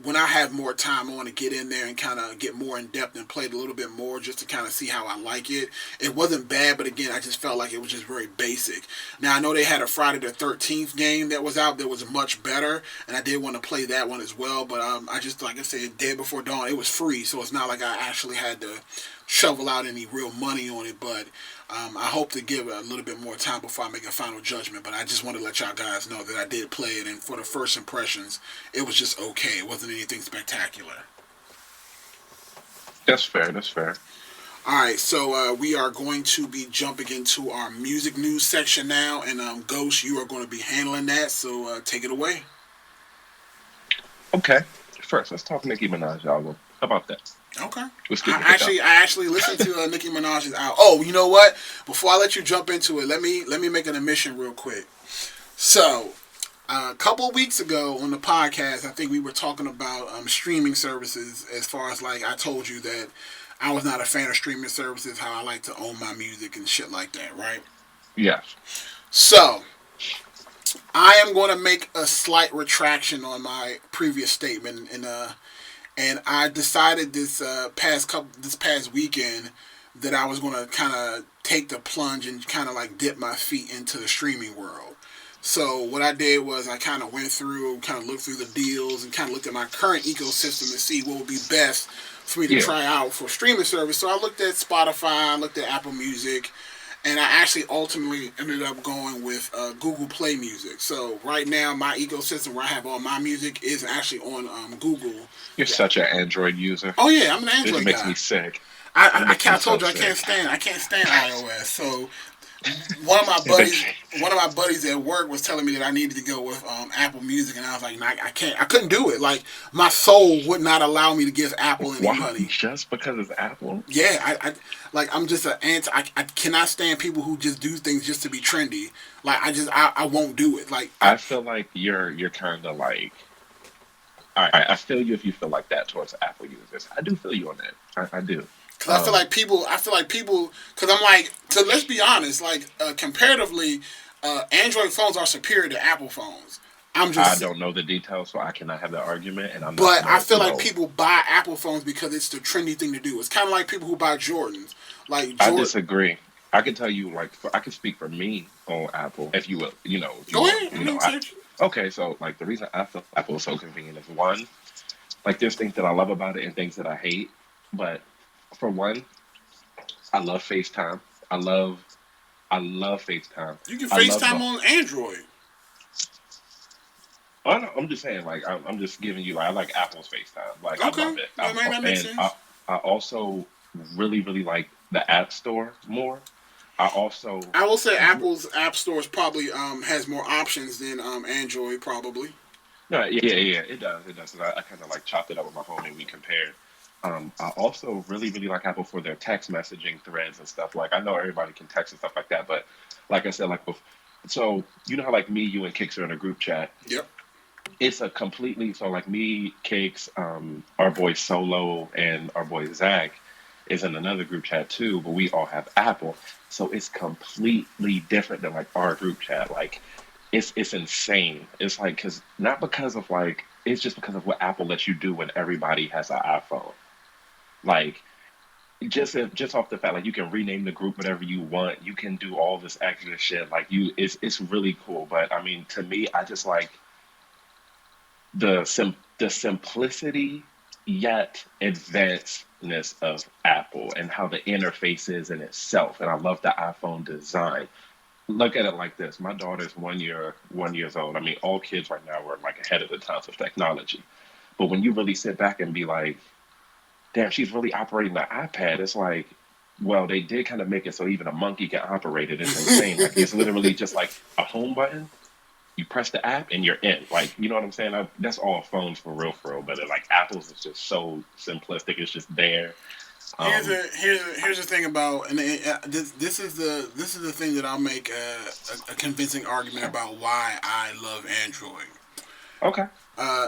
when I have more time, I want to get in there and kind of get more in depth and play it a little bit more just to kind of see how I like it. It wasn't bad, but again, I just felt like it was just very basic. Now I know they had a Friday the 13th game that was out that was much better, and I did want to play that one as well. But I just like I said, Day Before Dawn, it was free, so it's not like I actually had to shovel out any real money on it. But I hope to give it a little bit more time before I make a final judgment. But I just want to let y'all guys know that I did play it, and for the first impressions, it was just okay. It wasn't anything spectacular. That's fair. That's fair. All right, so we are going to be jumping into our music news section now, and Ghost, you are going to be handling that. So take it away. Okay. First, let's talk Nicki Minaj album. How about that? Okay. Let's get it out. I actually listened to Nicki Minaj's album. Oh, you know what? Before I let you jump into it, let me make an admission real quick. So, a couple of weeks ago on the podcast, I think we were talking about streaming services. As far as like, I told you that I was not a fan of streaming services. How I like to own my music and shit like that, right? Yes. So, I am going to make a slight retraction on my previous statement, and I decided this past weekend that I was going to kind of take the plunge and kind of like dip my feet into the streaming world. So what I did was I kind of went through, kind of looked through the deals, and kind of looked at my current ecosystem to see what would be best for me to Yeah. try out for streaming service. So I looked at Spotify, I looked at Apple Music, and I actually ultimately ended up going with Google Play Music. So right now, my ecosystem where I have all my music is actually on Google. You're such an Android user. Oh yeah, I'm an This Android makes guy. me sick. It I makes me can't. I so told you sick. I can't stand iOS. So one of my It makes buddies, one of my buddies at work was telling me that I needed to go with Apple Music, and I was like, nah, I can't. I couldn't do it. Like my soul would not allow me to give Apple any Why? money. Just because it's Apple? Yeah, like I'm just an anti. I cannot stand people who just do things just to be trendy. Like I won't do it. Like I feel like you're kind of like. All right, I feel you if you feel like that towards Apple users. I do feel you on that. I do. Cause I feel like people, cause I'm like, so let's be honest, like comparatively, Android phones are superior to Apple phones. I'm I just, don't know the details, so I cannot have that argument, and I'm not but I gonna, feel like people buy Apple phones because it's the trendy thing to do. It's kind of like people who buy Jordans, like I Jordan. disagree. I can tell you, like, I can speak for me on Apple, if you will, if you Go will, ahead, I mean, search. okay, so, like, the reason I feel Apple is so convenient is one, like, there's things that I love about it and things that I hate, but for one, I love FaceTime. I love, I love FaceTime. You can I love FaceTime the, on Android. oh, no, I'm just saying, like, I'm just giving you, like, I like Apple's FaceTime. Like, I Okay, love it. I mean that makes And I, sense. I also really, really like the App Store more. I also I will say Apple's App Stores probably has more options than Android probably. no, yeah, it does, it does. I kind of like chopped it up with my homie. We compared. I also really, really like Apple for their text messaging threads and stuff. Like I know everybody can text and stuff like that, but like I said, so you know how like me, you, and Kicks are in a group chat. Yep. It's a completely so like me, Cakes, our boy Solo, and our boy Zach is in another group chat too, but we all have Apple, so it's completely different than like our group chat. Like it's insane. It's like because not because of like it's just because of what Apple lets you do when everybody has an iPhone. Like just off the fact like you can rename the group whatever you want, you can do all this extra shit. Like it's really cool. But I mean, to me, I just like the simplicity yet advanced uniqueness of Apple and how the interface is in itself. And I love the iPhone design. Look at it like this. My daughter's 1 years old. I mean, all kids right now are like ahead of the times of technology. But when you really sit back and be like, damn, she's really operating the iPad, it's like, well, they did kind of make it so even a monkey can operate it. It's insane. Like it's literally just like a home button. You press the app and you're in. Like, you know what I'm saying? That's all phones for real. But like Apple's is just so simplistic. It's just there. Here's Um, a here's the thing about, and this is the thing that I'll make a convincing argument about why I love Android. okay.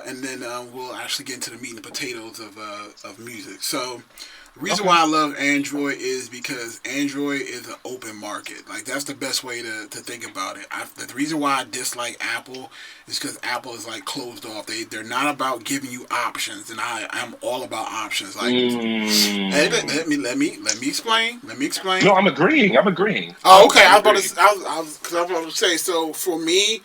And then we'll actually get into the meat and potatoes of music. So, the reason Okay. why I love Android is because Android is an open market. Like, that's the best way to think about it. The reason why I dislike Apple is because Apple is, like, closed off. They're not about giving you options, and I'm all about options. Like, hey, Mm. let me explain. Let me explain. No, I'm agreeing. I'm agreeing. Oh, okay. I'm agreeing. I was about to say. So for me,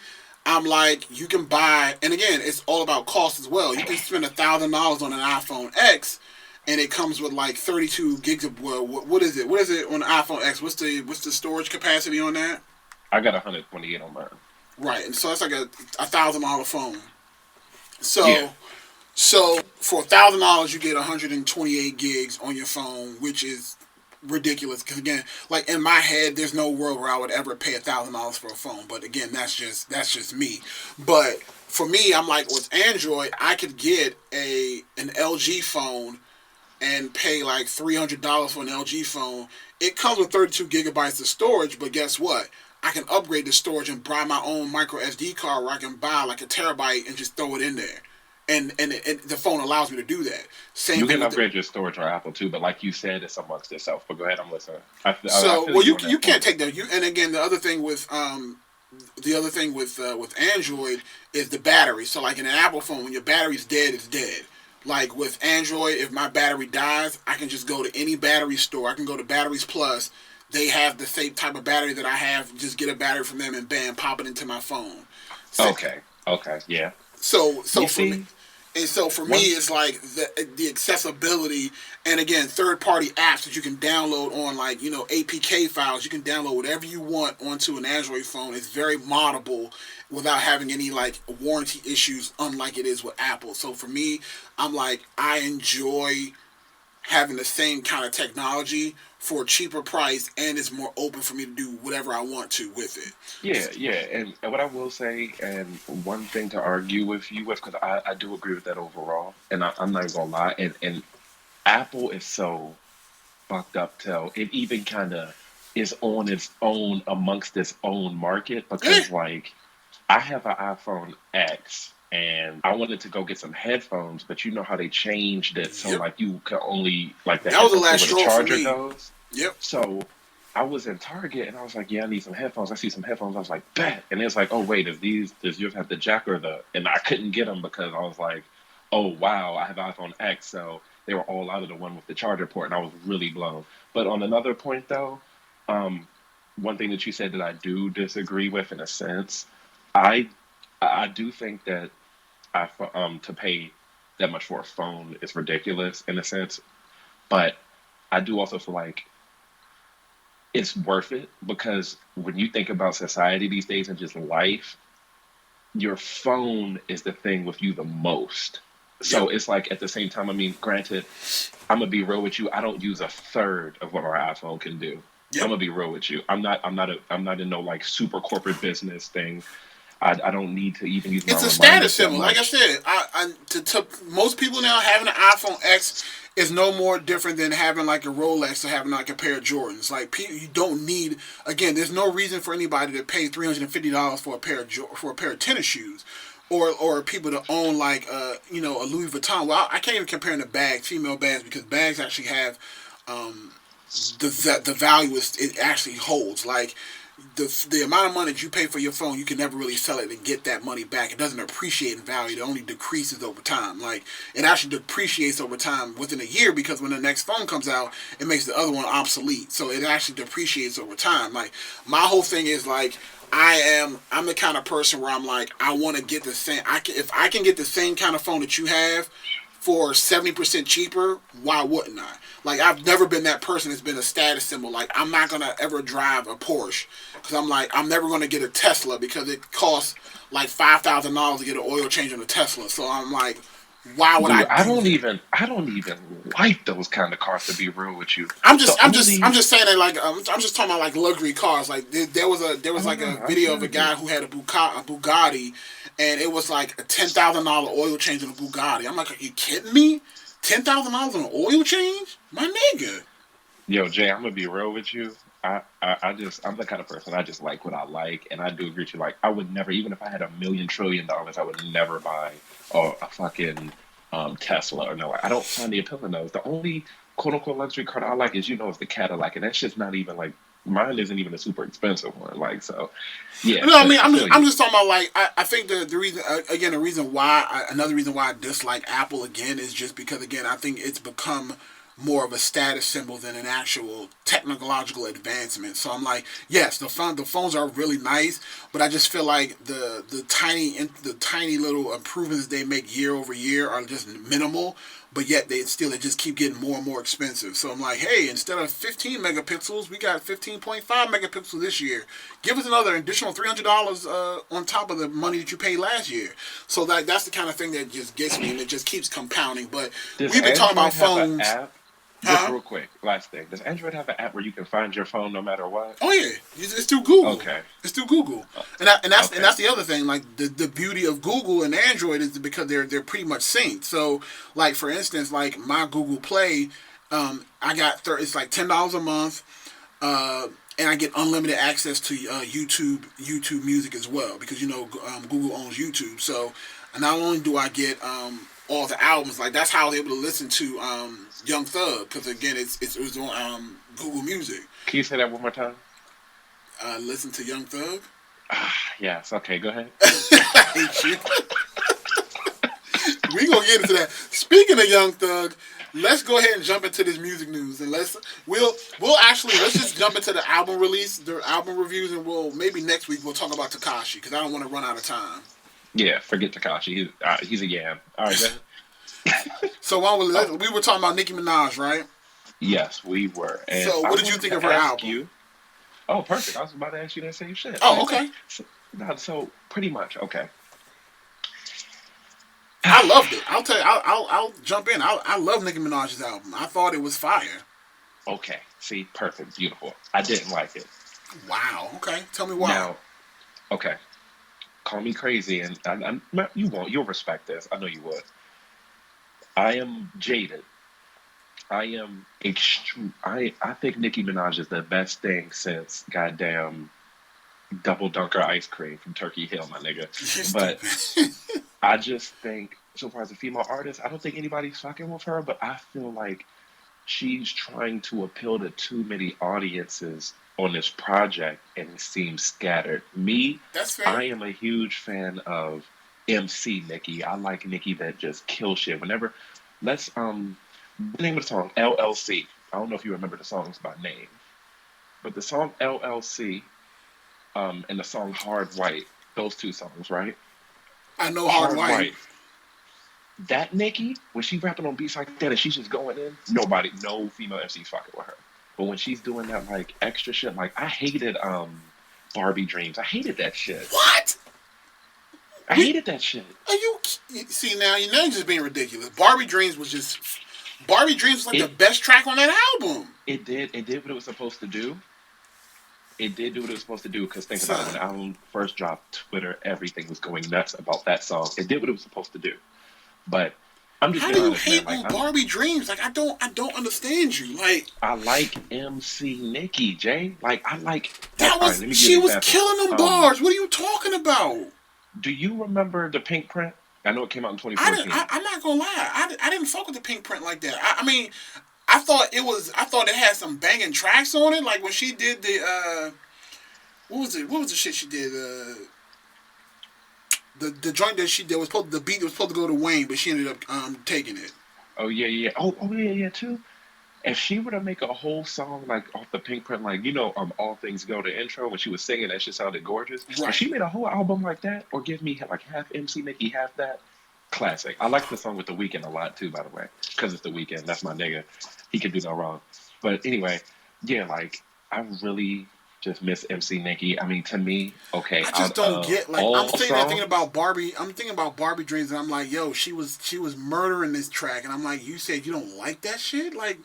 I'm like, you can buy, and again, it's all about cost as well. You can spend $1,000 on an iPhone X, and it comes with like 32 gigs of well, what is it? What is it on the iPhone X? What's the storage capacity on that? I got 128 on mine. Right, and so that's like a $1,000 phone. Yeah. So for $1,000, you get 128 gigs on your phone, which is ridiculous. Because again, like in my head, there's no world where I would ever pay $1,000 for a phone. But again, that's just me. But for me, I'm like with Android, I could get an LG phone and pay like $300 for an LG phone. It comes with 32 gigabytes of storage, but guess what? I can upgrade the storage and buy my own micro SD card where I can buy like a terabyte and just throw it in there. And the phone allows me to do that. Same You thing can with the, upgrade your storage on Apple too, but like you said, it's amongst itself. But go ahead, I'm listening. I so feel well you you on you that can't point. take that you and again the other thing with Android is the battery. So like in an Apple phone, when your battery's dead, it's dead. Like with Android, if my battery dies, I can just go to any battery store. I can go to Batteries Plus. They have the same type of battery that I have. Just get a battery from them and bam, pop it into my phone. So Okay. Okay. Yeah. so You so for me, see, and so for me, one. it's like the accessibility, and again, third party apps that you can download on like APK files. You can download whatever you want onto an Android phone. It's very moddable without having any like warranty issues, unlike it is with Apple. So for me, I'm like I enjoy having the same kind of technology for a cheaper price, and it's more open for me to do whatever I want to with it. Yeah, yeah, and what I will say, and one thing to argue with you with, because I do agree with that overall, and I'm not even gonna lie, and Apple is so fucked up till it even kind of is on its own amongst its own market Yeah, because like I have an iPhone X and I wanted to go get some headphones, but you know how they changed it so yep. like you can only like the That was the headphones go last where the straw for charger me. goes. Yep. So I was in Target and I was like, yeah, I need some headphones. I see some headphones. I was like, bet. And it's like, oh wait, does yours have the jack or the? And I couldn't get them because I was like, oh wow, I have iPhone X, so they were all out of the one with the charger port, and I was really blown. But on another point though, um, one thing that you said that I do disagree with in a sense, I I do think that to pay that much for a phone is ridiculous in a sense, but I do also feel like it's worth it because when you think about society these days and just life, your phone is the thing with you the most. Yep. So it's like at the same time, I mean, granted, I'm gonna be real with you. I don't use a third of what my iPhone can do. I'm Yep. gonna be real with you. I'm not in no like super corporate business thing. I don't need to even use my It's a reminders status that symbol. Like I much. said, to most people now having an iPhone X is no more different than having like a Rolex or having like a pair of Jordans. Like you don't need. Again, there's no reason for anybody to pay $350 for for a pair of tennis shoes. Or people to own like a Louis Vuitton. Well, I can't even compare them to bags, female bags, because bags actually have um, the value it actually holds. Like the amount of money that you pay for your phone, you can never really sell it and get that money back. It doesn't appreciate in value. It only decreases over time. Like it actually depreciates over time within a year because when the next phone comes out, it makes the other one obsolete. So it actually depreciates over time. Like my whole thing is like I'm the kind of person where I'm like I want to get the same. If I can get the same kind of phone that you have for 70% cheaper, why wouldn't I? Like, I've never been that person that's been a status symbol. Like, I'm not gonna ever drive a Porsche because I'm like, I'm never gonna get a Tesla because it costs like $5,000 to get an oil change on a Tesla. So I'm like, why would I Dude, do that? I don't even like those kind of cars to be real with you. I'm The just, I'm just, I'm only, just saying that like, I'm just talking about like luxury cars. Like there was oh like no, a I video of a feel you. guy who had a Bugatti, and it was like a $10,000 oil change on a Bugatti. I'm like, are you kidding me? $10,000 on an oil change, my nigga. Yo, Jay, I'm gonna be real with you. I just I'm the kind of person I just like what I like, and I do agree with you. Like, I would never, even if I had $1 million trillion, I would never buy a fucking Tesla or no. I don't find the appeal in those. The only quote unquote luxury car I like is is the Cadillac, and that's just not even like mine. Isn't even a super expensive one. Like so, yeah. No, I But mean, I feel I'm you. just talking about like I think the reason again the reason why another reason why I dislike Apple again is just because again I think it's become more of a status symbol than an actual technological advancement. So I'm like, yes, the phones are really nice, but I just feel like the tiny little improvements they make year over year are just minimal. But yet they just keep getting more and more expensive. So I'm like, hey, instead of 15 megapixels, we got 15.5 megapixels this year. Give us another additional $300 on top of the money that you paid last year. So that's the kind of thing that just gets me, and it just keeps compounding. But Does we've been talking about Android have an phones, app? Just huh? real quick, last thing. Does Android have an app where you can find your phone no matter what? Oh yeah, it's through Google. Okay. It's through Google, Uh, and Okay. that's the other thing. Like the beauty of Google and Android is because they're pretty much synced. So like for instance, like my Google Play, it's like $10 a month, uh, and I get unlimited access to YouTube Music as well because Google owns YouTube. So not only do I get all the albums, like that's how I was able to listen to Young Thug because again it was on Google Music. Can you say that one more time? Listen to Young Thug. Yes. Okay. Go ahead. I hate you. We gonna get into that. Speaking of Young Thug, let's go ahead and jump into this music news, and let's just jump into the album reviews, and we'll maybe next week we'll talk about Takashi because I don't want to run out of time. Yeah. Forget Takashi. He's a yam. All right. Go ahead. So Oh, we were talking about Nicki Minaj, right? yes, we were, and So I what did you wanted think of to her ask album? you. Oh, perfect. I was about to ask you that same shit. Oh, Okay. okay. So, no, so pretty much. Okay. I loved it. I'll tell you. I'll jump in. I love Nicki Minaj's album. I thought it was fire. Okay. See, perfect. Beautiful. I didn't like it. Wow. Okay. Tell me why. Now, okay. Call me crazy, and you won't. You'll respect this. I know you would. I am jaded. I am extreme. I think Nicki Minaj is the best thing since goddamn double dunker ice cream from Turkey Hill, my nigga. You're But stupid. I just think, so far as a female artist, I don't think anybody's fucking with her. But I feel like she's trying to appeal to too many audiences on this project, and it seems scattered. Me, That's fair. I am a huge fan of MC Nicki. I like Nicki that just kills shit. Whenever, let's the name of the song LLC. I don't know if you remember the songs by name, but the song LLC and the song Hard White, those two songs, right? I know Hard Hard White. White. That Nicki, when she rapping on beats like that and she's just going in, nobody, no female MC's fucking with her. But when she's doing that like extra shit, like I hated Barbie Dreams. I hated that shit. What? I We hated that shit. are you see now? You're just being ridiculous. Barbie Dreams was like the It best track on that album, it did what it was supposed to do. It did do what it was supposed to do because think about it, when the son. album first dropped, Twitter, everything was going nuts about that song. It did what it was supposed to do. But I'm just How do being you honest, man. hate Like on Barbie Dreams? Like I don't understand you. Like I like MC Nicki, Jay. Like I like like that all right, was let me give you she an was example. killing them Um bars. What are you talking about? do you remember the Pink Print? I know it came out in I didn't. 2014. I'm not gonna lie. I didn't fuck with the Pink Print like that. I mean, I thought it had some banging tracks on it. Like when she did the what was it? What was the shit she did? The joint that she did was supposed the beat was supposed to go to Wayne, but she ended up taking it. Oh yeah, yeah. Oh yeah, yeah, too. If she were to make a whole song like off the Pink Print, like All Things Go, the intro when she was singing, that shit sounded gorgeous. If Right. she made a whole album like that, or give me like half MC Nicki, half that, classic. I like the song with The Weeknd a lot too, by the way, because it's The Weeknd. That's my nigga. He could do no wrong. But anyway, yeah, like I really just miss MC Nicki. I mean, to me, okay, I just out don't of get like I'm all sitting there thinking about songs, Barbie. I'm thinking about Barbie Dreams, and I'm like, yo, she was murdering this track, and I'm like, you said you don't like that shit, like,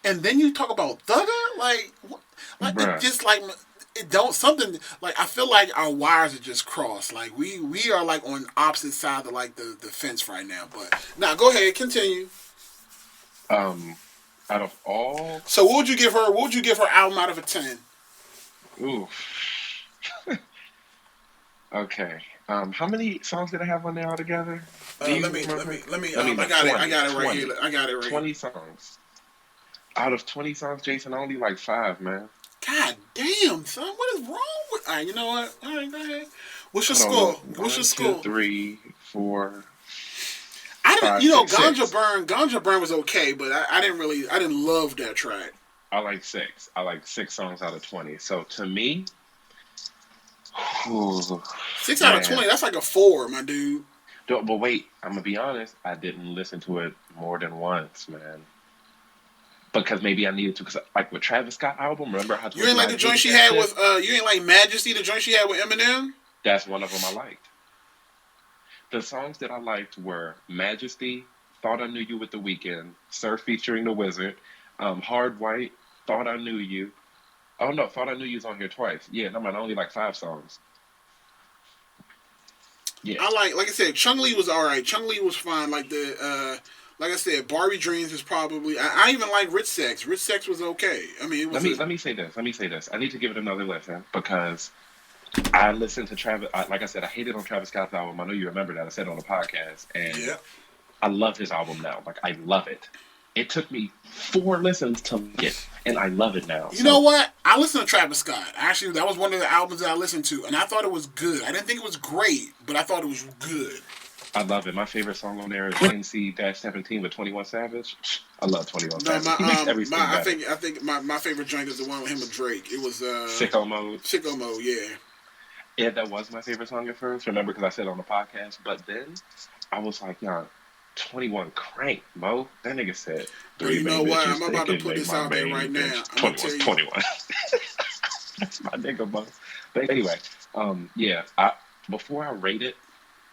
and then you talk about Thugger, like, like it bruh. just like it don't something like I feel like our wires are just crossed. Like we are like on opposite side of like the fence right now. But now go ahead, continue. Um, out of all, So what would you give her? What would you give her album out of a 10? ooh, okay. How many songs did I have on there altogether? Do you remember? Let me I know. got it. 20, Right here. 20, I got it right here. 20 songs. Out of 20 songs, Jason, only like five, man. God damn, son, what is wrong with? All right, you know what? All right, go ahead. What's your Hold on, look. score? What's your One, two, score? three, four, I didn't, five, you know, six, six. Ganja Burn was okay, but I didn't love that track. I like six. I like six songs out of 20. So to me, ooh, 6 out of 20, man. that's like a 4, my dude. But wait, I'm gonna be honest. I didn't listen to it more than once, man. Because maybe I needed to. Cause like with Travis Scott album, remember how I You told ain't you like I the joint hated she that had shit? with you ain't like Majesty, the joint she had with Eminem. That's one of them I liked. The songs that I liked were Majesty, Thought I Knew You with The Weeknd, Sir featuring The Wizard, Hard White, Thought I Knew You. Oh no, Thought I Knew You's on here twice. Yeah, no man, only like five songs. Yeah. Like I said, Chung Lee was all right. Chung Lee was fine. Like I said, Barbie Dreams is probably. I even like Rich Sex. Rich Sex was okay. I mean, it Let was me a. let me say this. Let me say this. I need to give it another listen because I listened to Travis. Like I said, I hated on Travis Scott's album. I know you remember that. I said it on the podcast, and Yeah. I love his album now. Like I love it. It took me four listens to like it, and I love it now. You know So what? I listened to Travis Scott. Actually, that was one of the albums that I listened to, and I thought it was good. I didn't think it was great, but I thought it was good. I love it. My favorite song on there is NC-17 with 21 Savage. I love 21 No, Savage. He makes my everything better. I think my favorite joint is the one with him and Drake. It was Sicko Mode. Sicko Mode. Yeah. Yeah, that was my favorite song at first. Remember, because I said it on the podcast. But then I was like, yeah, 21 crank, Mo. That nigga said, But three you know main what? bitches I'm about to thinking put they this my out there main right now. bitch. I'm gonna 21, tell you. 21. That's my nigga, Mo. But anyway, yeah, before I rate it,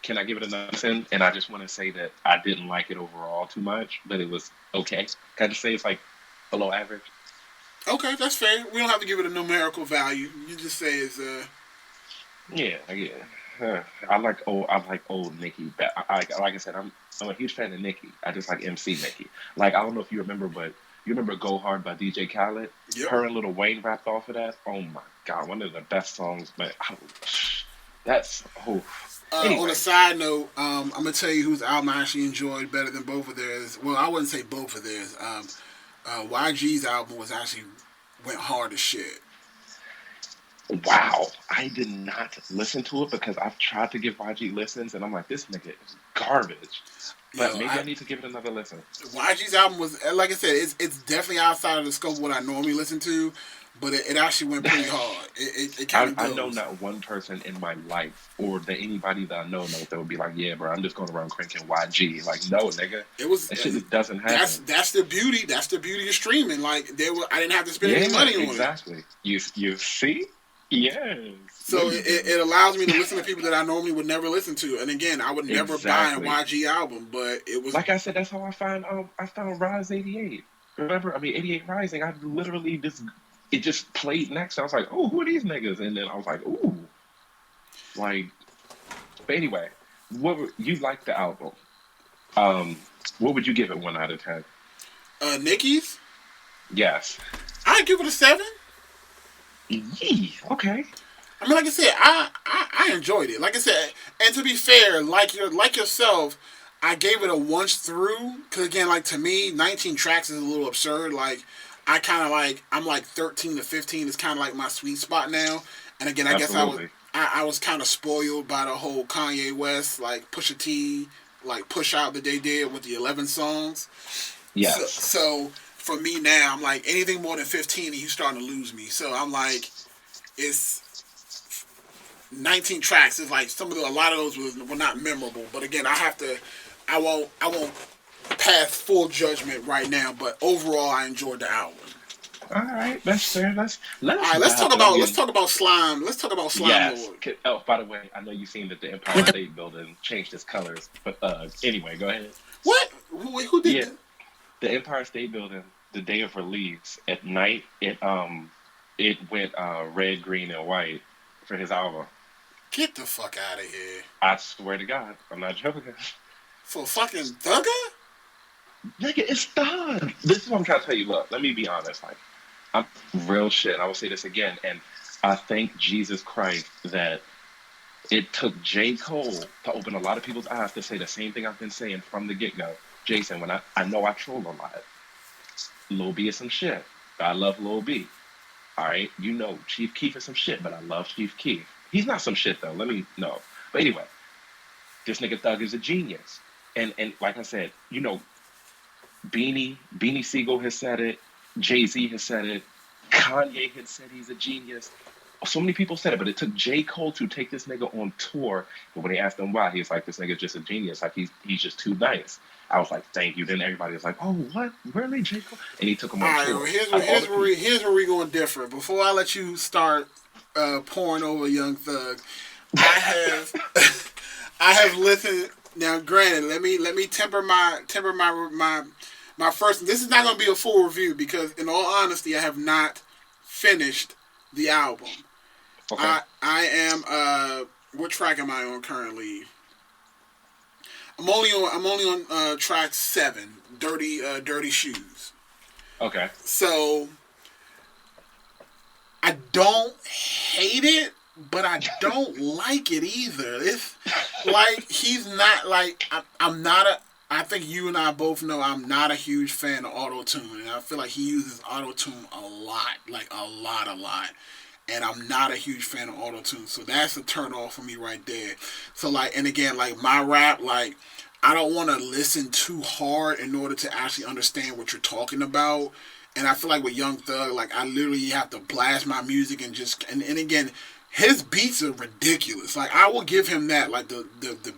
can I give it another 10? And I just want to say that I didn't like it overall too much, but it was okay. Can I just say it's like below average? Okay, that's fair. We don't have to give it a numerical value. You just say it's Yeah, yeah. I like old Nicki. Like I said, I'm a huge fan of Nicki. I just like MC Nicki. Like I don't know if you remember, but you remember "Go Hard" by DJ Khaled? Yep. Her and Lil Wayne rapped off of that. Oh my god, one of the best songs. Man, that's oh. On a Anyway, side note, I'm gonna tell you whose album I actually enjoyed better than both of theirs. Well, I wouldn't say both of theirs. YG's album was actually went hard as shit. wow, I did not listen to it because I've tried to give YG listens, and I'm like, this nigga is garbage. But Yo, maybe I need to give it another listen. YG's album was like I said, it's definitely outside of the scope of what I normally listen to, but it actually went pretty hard. It kind of I know goes. not one person in my life or that anybody that I know knows that would be like, yeah, bro, I'm just going around cranking YG. Like, no, nigga, It was that shit just doesn't happen. that's the beauty. That's the beauty of streaming. Like I didn't have to spend any Yeah, money on it. exactly. You see? Yes. So No, you didn't. it allows me to listen to people that I normally would never listen to. And again, I would never buy a Exactly. YG album, but it was Like I said, that's how I found Rise 88. Remember, I mean 88 Rising, I literally just it just played next. I was like, oh, who are these niggas? And then I was like, ooh. Like, but anyway, you like the album? Um, what would you give it 1 out of 10? Nicki's. Yes. I give it a 7. Yee. Okay. I mean, like I said, I enjoyed it. Like I said, and to be fair, like yourself, I gave it a once through. Cause again, like to me, 19 tracks is a little absurd. Like I kind of like I'm like 13 to 15 is kind of like my sweet spot now. And again, I guess Absolutely. I was kind of spoiled by the whole Kanye West like Pusha T like push out that they did with the 11 songs. Yes. So for me now, I'm like anything more than 15, and you starting to lose me. So I'm like, it's 19 tracks. It's like a lot of those were not memorable. But again, I won't pass full judgment right now. But overall, I enjoyed the album. All right, that's fair. Let All us right, battle let's again. talk about slime. Let's talk about slime Yes. lord. Oh, by the way, I know you've seen that the Empire State Building changed its colors, but anyway, go ahead. What? Who did Yeah, that? the Empire State Building, the day of release at night, it went red, green, and white for his album. Get the fuck out of here. I swear to God, I'm not joking. For fucking Thugger? Nigga, it's done. This is what I'm trying to tell you. Look, let me be honest. Like, I'm real shit. I will say this again, and I thank Jesus Christ that it took J. Cole to open a lot of people's eyes to say the same thing I've been saying from the get go. Jason, when I know I troll a lot, Lil B is some shit. I love Lil B. All right, you know Chief Keef is some shit, but I love Chief Keef. He's not some shit though. Let me know. But anyway, this nigga Thug is a genius, and like I said, you know, Beanie Siegel has said it, Jay Z has said it, Kanye had said he's a genius. So many people said it, but it took J. Cole to take this nigga on tour. But when they asked him why, he's like, "This nigga's just a genius. Like he's just too nice." I was like, "Thank you." Then everybody was like, "Oh, what? Really, J. Cole?" And he took him All on right, tour. well, Out of all the people, here's where we going to differ. Before I let you start pouring over Young Thug, I have I have listened. Now, granted, let me temper my first. This is not going to be a full review because, in all honesty, I have not finished the album. okay, I am what track am I on currently? I'm only on track 7, Dirty Shoes. okay, So I don't hate it, but I don't like it either. It's like he's not like I'm not a. I think you and I both know I'm not a huge fan of auto tune, and I feel like he uses auto tune a lot, like a lot. And I'm not a huge fan of auto tune, so that's a turn off for me right there. So like, and again, like my rap, like I don't want to listen too hard in order to actually understand what you're talking about. And I feel like with Young Thug, like I literally have to blast my music and just and again, his beats are ridiculous. Like I will give him that. Like the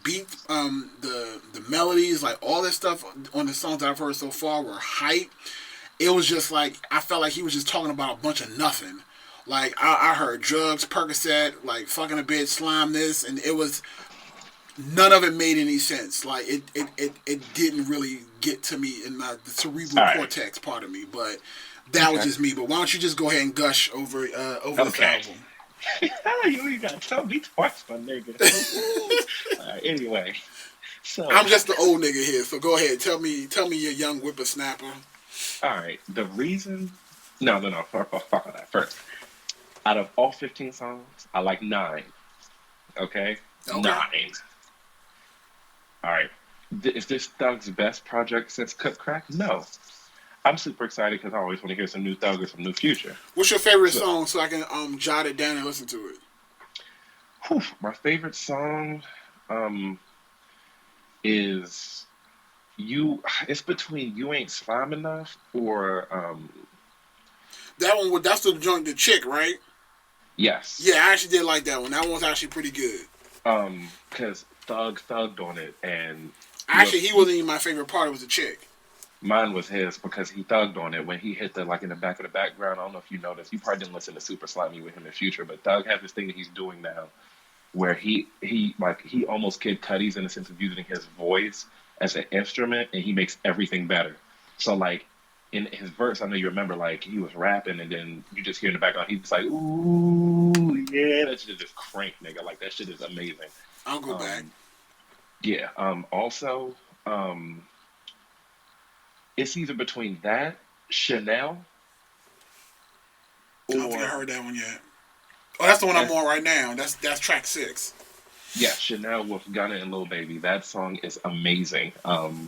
beats, the melodies, like all this stuff on the songs that I've heard so far were hype. It was just like I felt like he was just talking about a bunch of nothing. Like I heard drugs, Percocet, like fucking a bitch, slime this, and it was none of it made any sense. Like it didn't really get to me in the all cerebral right, cortex part of me. But that was okay, just me. But why don't you just go ahead and gush over this okay. album? You ain't gotta tell me twice, my nigga. All right, anyway, so I'm just the old nigga here, so go ahead. Tell me your young whippersnapper. all right, the reason. No, fuck all that first. Out of all 15 songs, I like 9. Okay? Okay. 9. All right. Is this Thug's best project since Cut Crack? No. I'm super excited because I always want to hear some new Thug or some new Future. What's your favorite So, song so I can jot it down and listen to it? whew, my favorite song um, is You. It's between You Ain't Slime Enough or That one, that's the joint, the chick, right? Yes. Yeah, I actually did like that one. That one was actually pretty good. Because Thug thugged on it and look, Actually, he wasn't even my favorite part. It was the chick. mine was his because he thugged on it when he hit the like in the back of the background. I don't know if you noticed. You probably didn't listen to Super Slimy with him in Future, but Thug has this thing that he's doing now where he almost Kid Cudi's in the sense of using his voice as an instrument, and he makes everything better. So like in his verse, I know you remember like he was rapping, and then you just hear in the background he's like, "Ooh, yeah, that shit is just crank, nigga. Like that shit is amazing." I'll go back. Um, yeah. Also, um, it's either between that Chanel I don't think I or heard that one yet. Oh, that's the one I'm S on right now. That's track 6. yeah, Chanel with Gunna and Lil Baby. That song is amazing.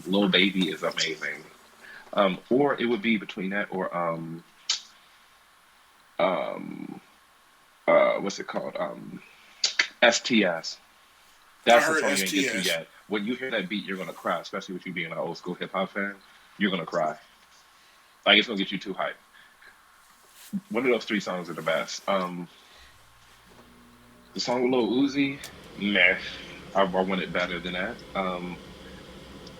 Lil Baby is amazing. Or it would be between that or um what's it called? STS. I That's the heard song you ain't get to STS. yet. When you hear that beat, you're gonna cry, especially with you being an old school hip hop fan. You're gonna cry. Like it's gonna get you too hyped. One of those 3 songs are the best. The song with Lil Uzi, meh. I want it better than that.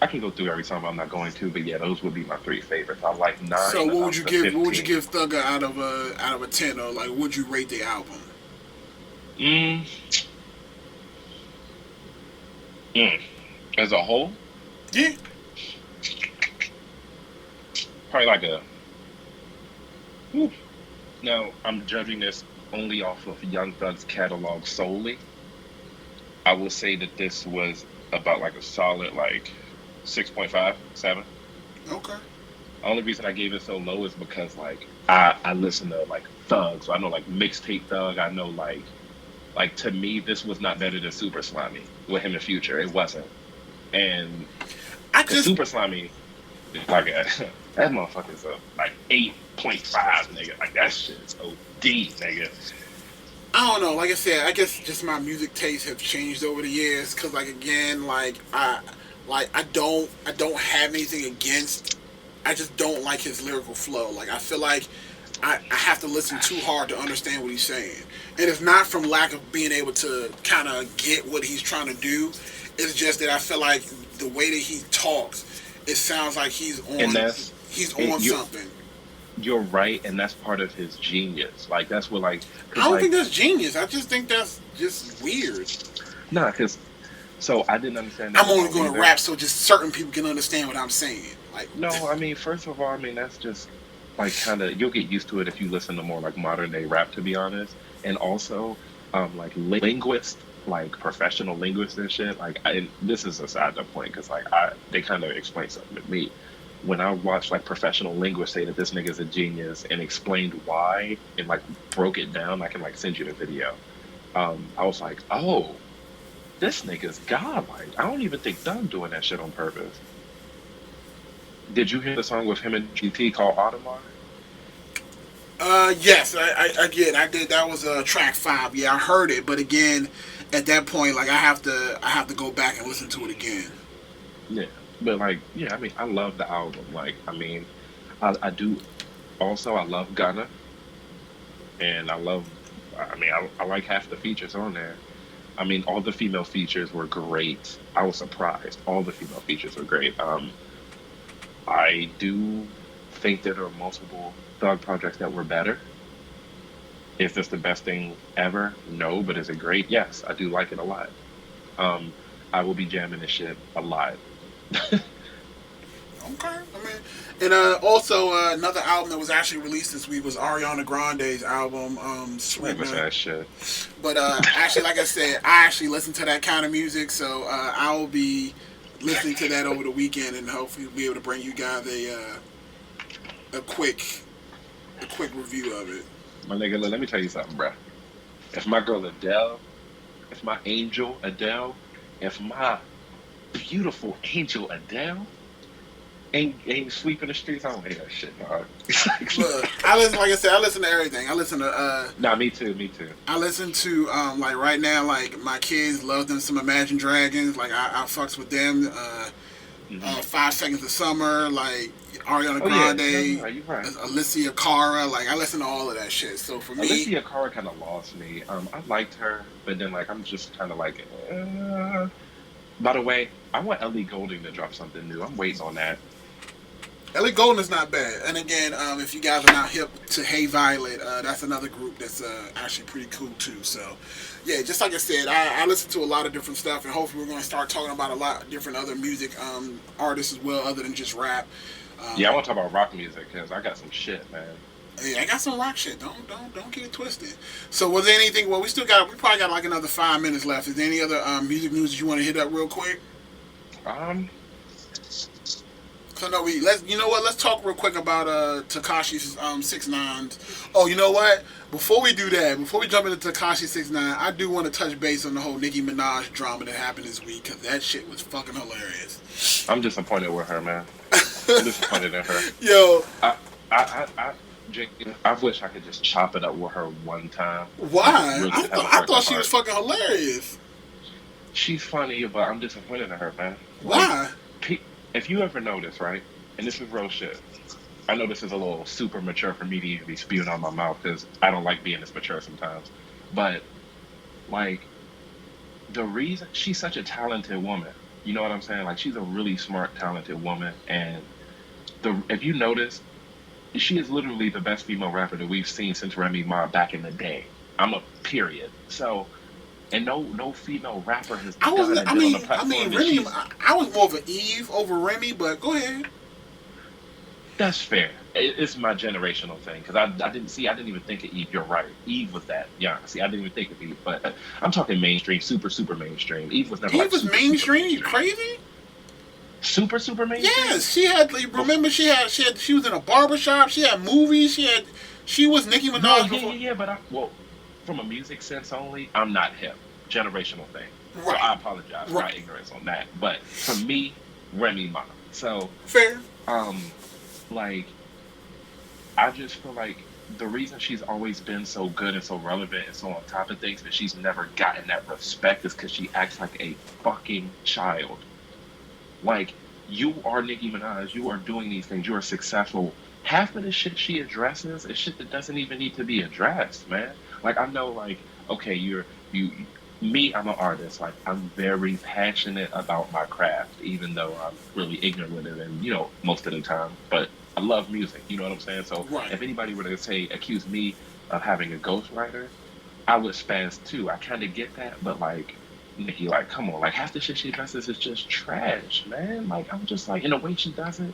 I can go through every song, but I'm not going to. But yeah, those would be my three favorites. I like So 9 to what would you 15. give Thugger out of a 10, or like would you rate the album? Mm, mm. As a whole, Yeah. probably like a. Whew. Now I'm judging this only off of Young Thug's catalog solely. I would say that this was about like a solid like 6.5, 7. Okay. The only reason I gave it so low is because like I listen to like Thug, so I know like mixtape Thug. I know like to me this was not better than Super Slimy with him in Future. It wasn't, and I because just Super Slimy is like a that motherfucker's a like 8.5 nigga. Like that shit is OD nigga. I don't know. Like I said, I guess just my music tastes have changed over the years. Cause like again, I don't have anything against. I just don't like his lyrical flow. Like I feel like I have to listen too hard to understand what he's saying, and it's not from lack of being able to kind of get what he's trying to do. It's just that I feel like the way that he talks, it sounds like And that's he's and on something. you're right, and that's part of his genius. Like that's what like I because don't think like that's genius. I just think that's just weird. nah, because so I didn't understand that I'm at only all going to either. rap so just certain people can understand what I'm saying. Like, No, I mean, first of all, I mean that's just like kind of you'll get used to it if you listen to more like modern day rap, to be honest. And also, like linguists, like professional linguists and shit. Like, this is a side note point because like they kind of explain something to me. When I watched like professional linguists say that this nigga's a genius and explained why and like broke it down, I can like send you the video. I was like, oh, this nigga's godlike. I don't even think Doug doing that shit on purpose. Did you hear the song with him and GT called Audemars? yes, I did. I did. That was track 5. Yeah, I heard it, but again, at that point, like I have to go back and listen to it again. Yeah, but like, yeah, I mean, I love the album. Like, I mean, I do. Also, I love Gunna, and I love. I mean, I like half the features on there. I mean, all the female features were great. I was surprised. All the female features were great. I do think that there are multiple Thug projects that were better. Is this the best thing ever? No, but is it great? Yes, I do like it a lot. Um, I will be jamming this shit a lot. Okay, I mean, and also another album that was actually released this week was Ariana Grande's album, Like what's Sweetener. that shit? But actually, like I said, I actually listen to that kind of music, so I will be listening to that over the weekend, and hopefully be able to bring you guys a quick review of it. My nigga, let me tell you something, bruh. If my girl Adele, if my angel Adele, if my beautiful angel Adele ain't sweeping the streets, I don't hear that shit, dog. Look, I listen. Like I said, I listen to everything. I listen to Nah, me too, me too. I listen to like right now, like my kids love them some Imagine Dragons. Like I fucks with them. Hmm. 5 Seconds of Summer, like Ariana Oh yeah, no, Grande, no, you're right. Alicia Cara. Like I listen to all of that shit. So for me, Alicia Cara kind of lost me. I liked her, but then like I'm just kind of like. By the way, I want Ellie Goulding to drop something new. I'm waiting on that. Ellie Golden is not bad. And again, if you guys are not hip to Hey Violet, that's another group that's actually pretty cool too. So yeah, just like I said, I listen to a lot of different stuff, and hopefully we're going to start talking about a lot of different other music artists as well, other than just rap. Yeah, I Um, want to talk about rock music because I got some shit, man. Yeah, I got some rock shit. Don't get it twisted. So was there anything? Well, we probably got like another 5 minutes left. Is there any other music news that you want to hit up real quick? Um, So no, you know what? Let's talk real quick about Takashi's 6ix9ine. Oh, you know what? Before we do that, before we jump into Takashi 6ix9ine, I do want to touch base on the whole Nicki Minaj drama that happened this week because that shit was fucking hilarious. I'm disappointed with her, man. I'm disappointed in her. Yo, I, I, Jake, I wish I could just chop it up with her one time. Like, why? really have a I fucking thought she was heart. fucking hilarious. She's funny, but I'm disappointed in her, man. Like, Why? if you ever notice, right, and this is real shit. I know this is a little super mature for me to even be spewing out my mouth because I don't like being this mature sometimes. But Like the reason she's such a talented woman, you know what I'm saying? Like she's a really smart, talented woman, and the if you notice, she is literally the best female rapper that we've seen since Remy Ma back in the day. I'm a period. So, and no female rapper has I was. done and been on the I mean, platform that Remy. she's. I was more of an Eve over Remy, but go ahead. That's fair. It's my generational thing because I didn't see. I didn't even think of Eve. You're right. Eve was that. Yeah. See, I didn't even think of Eve, but I'm talking mainstream, super mainstream. Eve was never Eve like was super mainstream. You mainstream. crazy? Super mainstream. Yes, she had. Like, remember, she was in a barbershop. She had movies. She was Nicki No, Minaj before. but well, from a music sense only, I'm not hip. Generational thing. So Right, I apologize for my right, ignorance on that. But for me, Remy Ma. So, fair. um, like I just feel like the reason she's always been so good and so relevant and so on top of things, but she's never gotten that respect is because she acts like a fucking child. Like you are Nicki Minaj, you are doing these things, you are successful. Half of the shit she addresses is shit that doesn't even need to be addressed, man. Like I know, like okay, me. I'm an artist. Like I'm very passionate about my craft, even though I'm really ignorant with it, and most of the time. But I love music. You know what I'm saying? So Right. if anybody were to say accuse me of having a ghostwriter, I would spaz too. I kind of get that, but like Nikki, like, come on, like half the shit she dresses is just trash, man. Like I'm just like in the way she does it,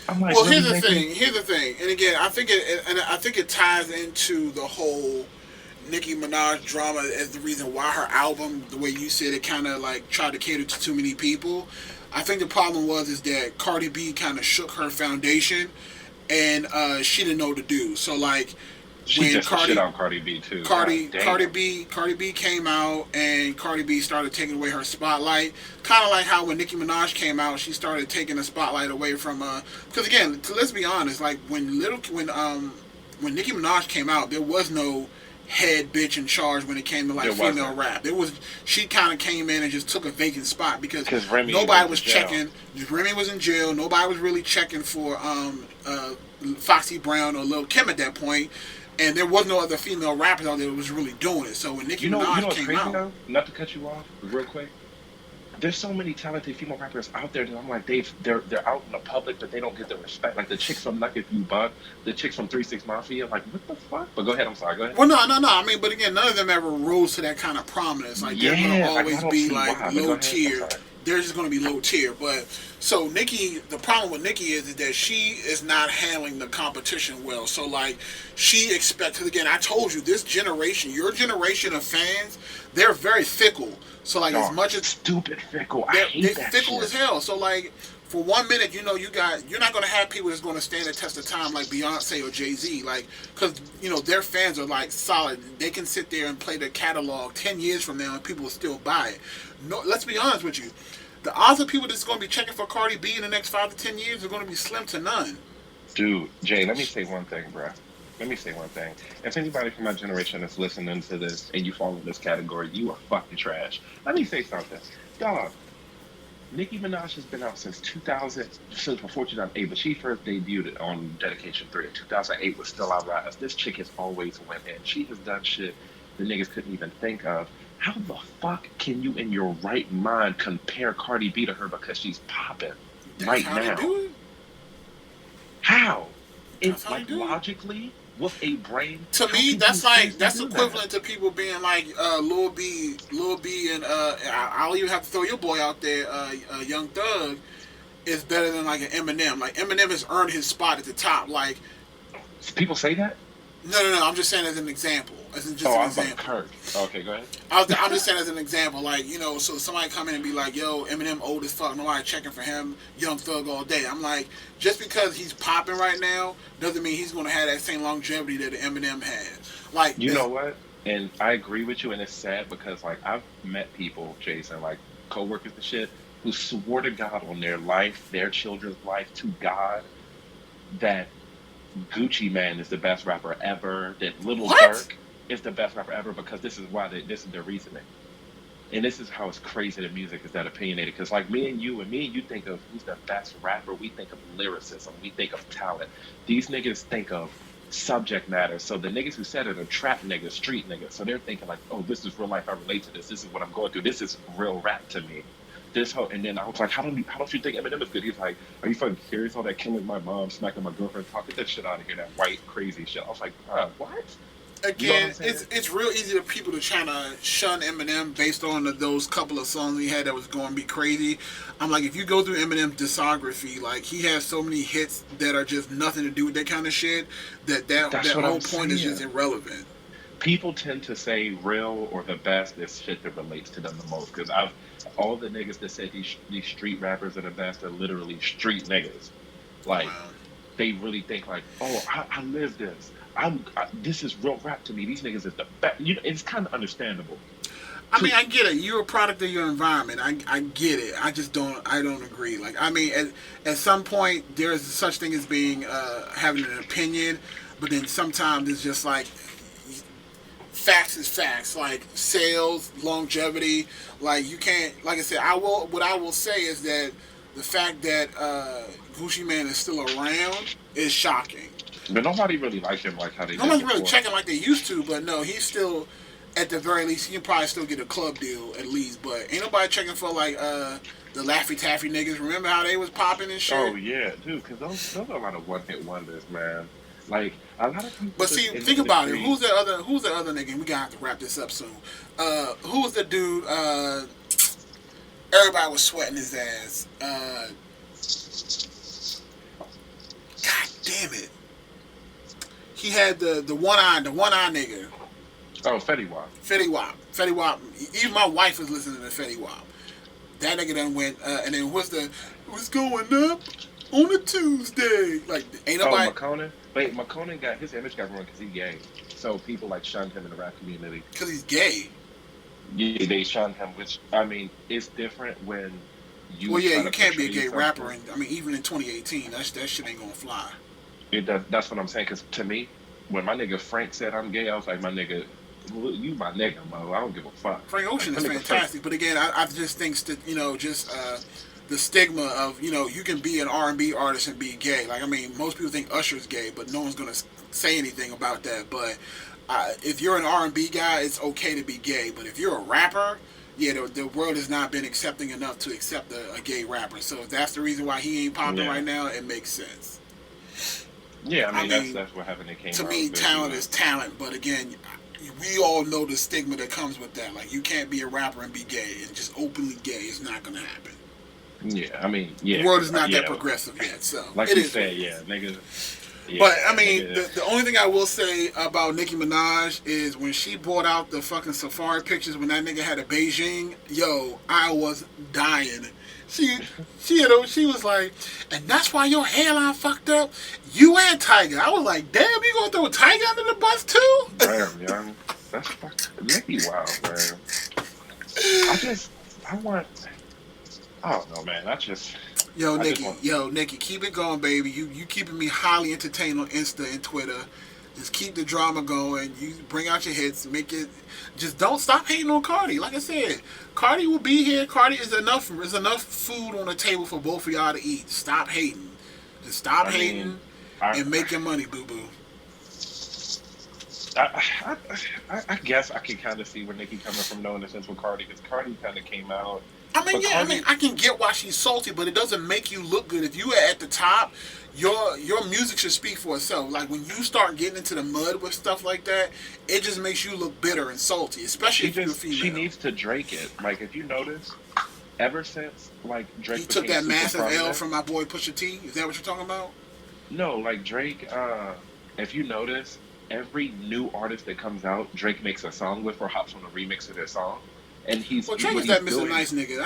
I'm like, Well, really, Nikki? Here's the thing. And again, I think it ties into the whole Nicki Minaj drama as the reason why her album, the way you said it, kind of like tried to cater to too many people. I think the problem was is that Cardi B kind of shook her foundation, and she didn't know what to do. So like She when just the shit on Cardi B too. God damn. Cardi B came out and Cardi B started taking away her spotlight. Kind of like how when Nicki Minaj came out, she started taking the spotlight away from because again, let's be honest, like when Nicki Minaj came out, there was no head bitch in charge when it came to like There female wasn't rap. There was she kind of came in and just took a vacant spot because because Remy nobody went to was jail. checking. Remy was in jail. Nobody was really checking for Foxy Brown or Lil Kim at that point, and there was no other female rappers out there that was really doing it. So when Nicki You Minaj know what's came crazy out, though? Not to cut you off, real quick. There's so many talented female rappers out there that I'm like they're out in the public, but they don't get the respect. Like the chicks from Like If You Buck, the chicks from 3 6 Mafia. Like what the fuck? But go ahead. I'm sorry. Go ahead. well, no. I mean, but again, none of them ever rose to that kind of prominence. Like they're gonna Yeah, like I always don't be see like why. But go low ahead. I'm tier. sorry. They're just gonna be low tier. But so Nicki, the problem with Nicki is that she is not handling the competition well. So like she expects. Cause again, I told you this generation, your generation of fans, they're very fickle. So like as Dog, much as stupid fickle. I they're hate that fickle shit. as hell. So like for 1 minute, you're not gonna have people that's gonna stand the test of time like Beyonce or Jay Z, like because their fans are like solid. They can sit there and play their catalog 10 years from now and people will still buy it. No, let's be honest with you. The odds of people that's gonna be checking for Cardi B in the next 5 to 10 years are gonna be slim to none. Dude, Jay, let me say one thing, bruh. Let me say one thing. If anybody from my generation is listening to this and you fall in this category, you are fucking trash. Let me say something. Dog, Nicki Minaj has been out since 2000, since before 2008, but she first debuted on Dedication 3 in 2008 with Still I Rise. This chick has always went in. She has done shit the niggas couldn't even think of. How the fuck can you in your right mind compare Cardi B to her because she's popping That's right how they now? do it. How? That's It how they like do it. logically with a brain, To how me, can you seriously that's do that? equivalent to people being like Lil B, and I'll even have to throw your boy out there, Young Thug is better than like an Eminem. Like Eminem has earned his spot at the top. Like People say that? no. I'm just saying as an example. As in just Oh, an I was about to example. curse. Okay, go ahead. I'm just saying as an example. Like so somebody come in and be like, "Yo, Eminem old as fuck. Nobody checking for him. Young Thug all day." I'm like, just because he's popping right now doesn't mean he's going to have that same longevity that Eminem had. Like, You know what? And I agree with you, and it's sad because like I've met people, Jason, like coworkers and shit, who swore to God on their life, their children's life, to God, that Gucci Man is the best rapper ever, that Little what? Dirk is the best rapper ever because this is their reasoning. And this is how it's crazy that music is that opinionated. Because like me and you think of who's the best rapper, we think of lyricism, we think of talent. These niggas think of subject matter. So the niggas who said it are trap niggas, street niggas. So they're thinking like, oh, this is real life. I relate to this. This is what I'm going through. This is real rap to me. This whole, and then I was like, how don't you think Eminem is good? He's like, are you fucking serious? All that killing my mom, smacking my girlfriend, talking that shit out of here, that white crazy shit. I was like, what? You know what Again, I'm saying? it's real easy for people to try to shun Eminem based on those couple of songs he had that was going to be crazy. I'm like, if you go through Eminem's discography, like he has so many hits that are just nothing to do with that kind of shit that That's what whole I'm point is saying. just irrelevant. People tend to say real or the best is shit that relates to them the most. Because I've all the niggas that say these street rappers are the best are literally street niggas. Like Wow. they really think like, oh, I live this. This is real rap to me. These niggas is the best. You know, it's kind of understandable. I mean, To I get it. You're a product of your environment. I get it. I don't agree. Like, I mean, at some point, there is such thing as being having an opinion, but then sometimes it's just like facts is facts. Like sales, longevity. Like you can't. Like I said, I will. What I will say is that the fact that Gucci Man is still around is shocking. but nobody really liked him like how they did Nobody's really before. checking like they used to, but no, he's still, at the very least, he can probably still get a club deal at least. But ain't nobody checking for like the Laffy Taffy niggas. Remember how they was popping and Oh shit? yeah, dude, because those are a lot of one hit wonders, man. Like a lot of people But see, in the think about it. industry. Who's the other nigga? We gotta have to wrap this up soon. Who was the dude? Everybody was sweating his ass. God damn it! He had the one eye nigga. Oh, Fetty Wap. Fetty Wap. Fetty Wap. Even my wife was listening to Fetty Wap. That nigga done went, and then what's going up on a Tuesday? Like, ain't Oh, nobody, McConan. Wait, McConan got his image got ruined because he's gay. So people like shunned him in the rap community. because he's gay. Yeah, they shunned him, which I mean, it's different when Well, you yeah, try you to can't be a portray gay something. rapper, and I mean, even in 2018, that shit ain't gonna fly. That's what I'm saying. Because to me, when my nigga Frank said I'm gay, I was like, my nigga, you my nigga, bro. I don't give a fuck. Frank Like Ocean my is nigga Frank. fantastic, but again, I just think that just the stigma of you can be an R&B artist and be gay. Like I mean, most people think Usher's gay, but no one's gonna say anything about that. But if you're an R&B guy, it's okay to be gay. But if you're a rapper, yeah, the world has not been accepting enough to accept a gay rapper. So if that's the reason why he ain't popping Yeah, right now, it makes sense. yeah. I I mean, mean, that's what happened. They came to out me, with Busy, talent man. is talent. But again, we all know the stigma that comes with that. Like you can't be a rapper and be gay and just openly gay. It's not gonna happen. Yeah, I mean, The yeah, world because is not that yeah, progressive yet, so like it you is what it said, yeah, is. nigga, But yeah, I mean, nigga. the only thing I will say about Nicki Minaj is when she brought out the fucking safari pictures when that nigga had a Beijing, yo, I was dying. She she was like, and that's why your hairline fucked up. You and Tiger. I was like, damn, you gonna throw Tiger under the bus too? Damn, young, that's fucking Nicki wild, man. I just, I want, I don't know, man. I just want. Yo, Nikki, keep it going, baby. You keeping me highly entertained on Insta and Twitter. Just keep the drama going. You bring out your hits, make it. Just don't stop hating on Cardi. Like I said, Cardi will be here. Cardi is enough. There's enough food on the table for both of y'all to eat. Stop hating. Just stop I mean, hating I, and make your money, boo boo. I, I, I guess I can kind of see where Nicki coming from, knowing the sense with Cardi, because Cardi kind of came out, I mean, but yeah, I mean, Cardi, I can get why she's salty, but it doesn't make you look good. If you are at the top, your music should speak for itself. Like when you start getting into the mud with stuff like that, it just makes you look bitter and salty, especially if you're a she female. needs to Drake it. Like if you notice, ever since like He Drake took became that super massive L prominent, from my boy Pusha T. Is that what you're talking about? no, like Drake. If you notice, every new artist that comes out, Drake makes a song with or hops on a remix of their song, and Well, Drake what is he's that Mr. doing. Nice nigga.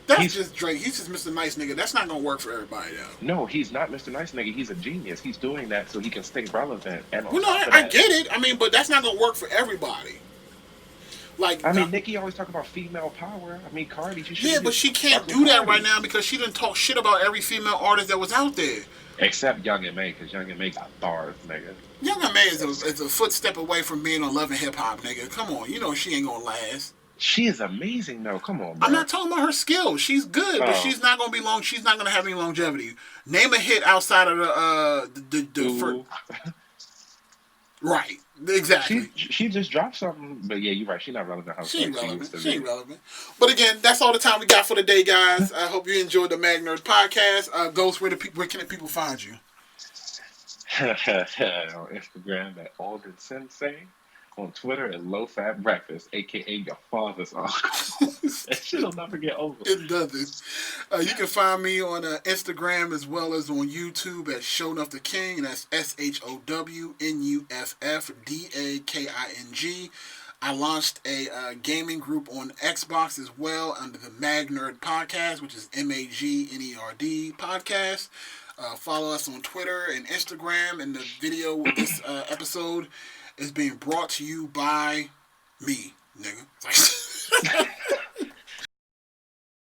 That's He's just Drake. He's just Mr. Nice nigga. That's not gonna work for everybody though. No, he's not Mr. Nice Nigga. He's a genius. He's doing that so he can stay relevant. And on Well, no, top of I that, get it. I mean, but that's not gonna work for everybody. Like, I mean, Nicki always talk about female power. I mean, Cardi, she should yeah, be but just she can't fucking do that right Cardi. now because she didn't talk shit about every female artist that was out there. Except Young and May, because Young and May got bars, nigga. Young M.A. is a footstep away from being on Love and Hip Hop, nigga. Come on, you know she ain't gonna last. She is amazing though. Come on, I'm bro. not talking about her skill. She's good, but Oh, she's not gonna be long. She's not gonna have any longevity. Name a hit outside of the first. ooh. Right. Exactly. She just dropped something, but yeah, you're right. She's not relevant She ain't like she used relevant. to She be. ain't relevant. But again, that's all the time we got for today, guys. I hope you enjoyed the Mag Nerd podcast. Ghost, where can the people find you? On Instagram at Alden Sensei. On Twitter at Low Fat Breakfast, aka your father's uncle. That shit'll never get over. It doesn't. You can find me on Instagram as well as on YouTube at Shownuff the King, and that's ShowNuffDaking. I launched a gaming group on Xbox as well under the Mag Nerd Podcast, which is Magnerd Podcast. Follow us on Twitter and Instagram, and the video with this episode is being brought to you by me, nigga.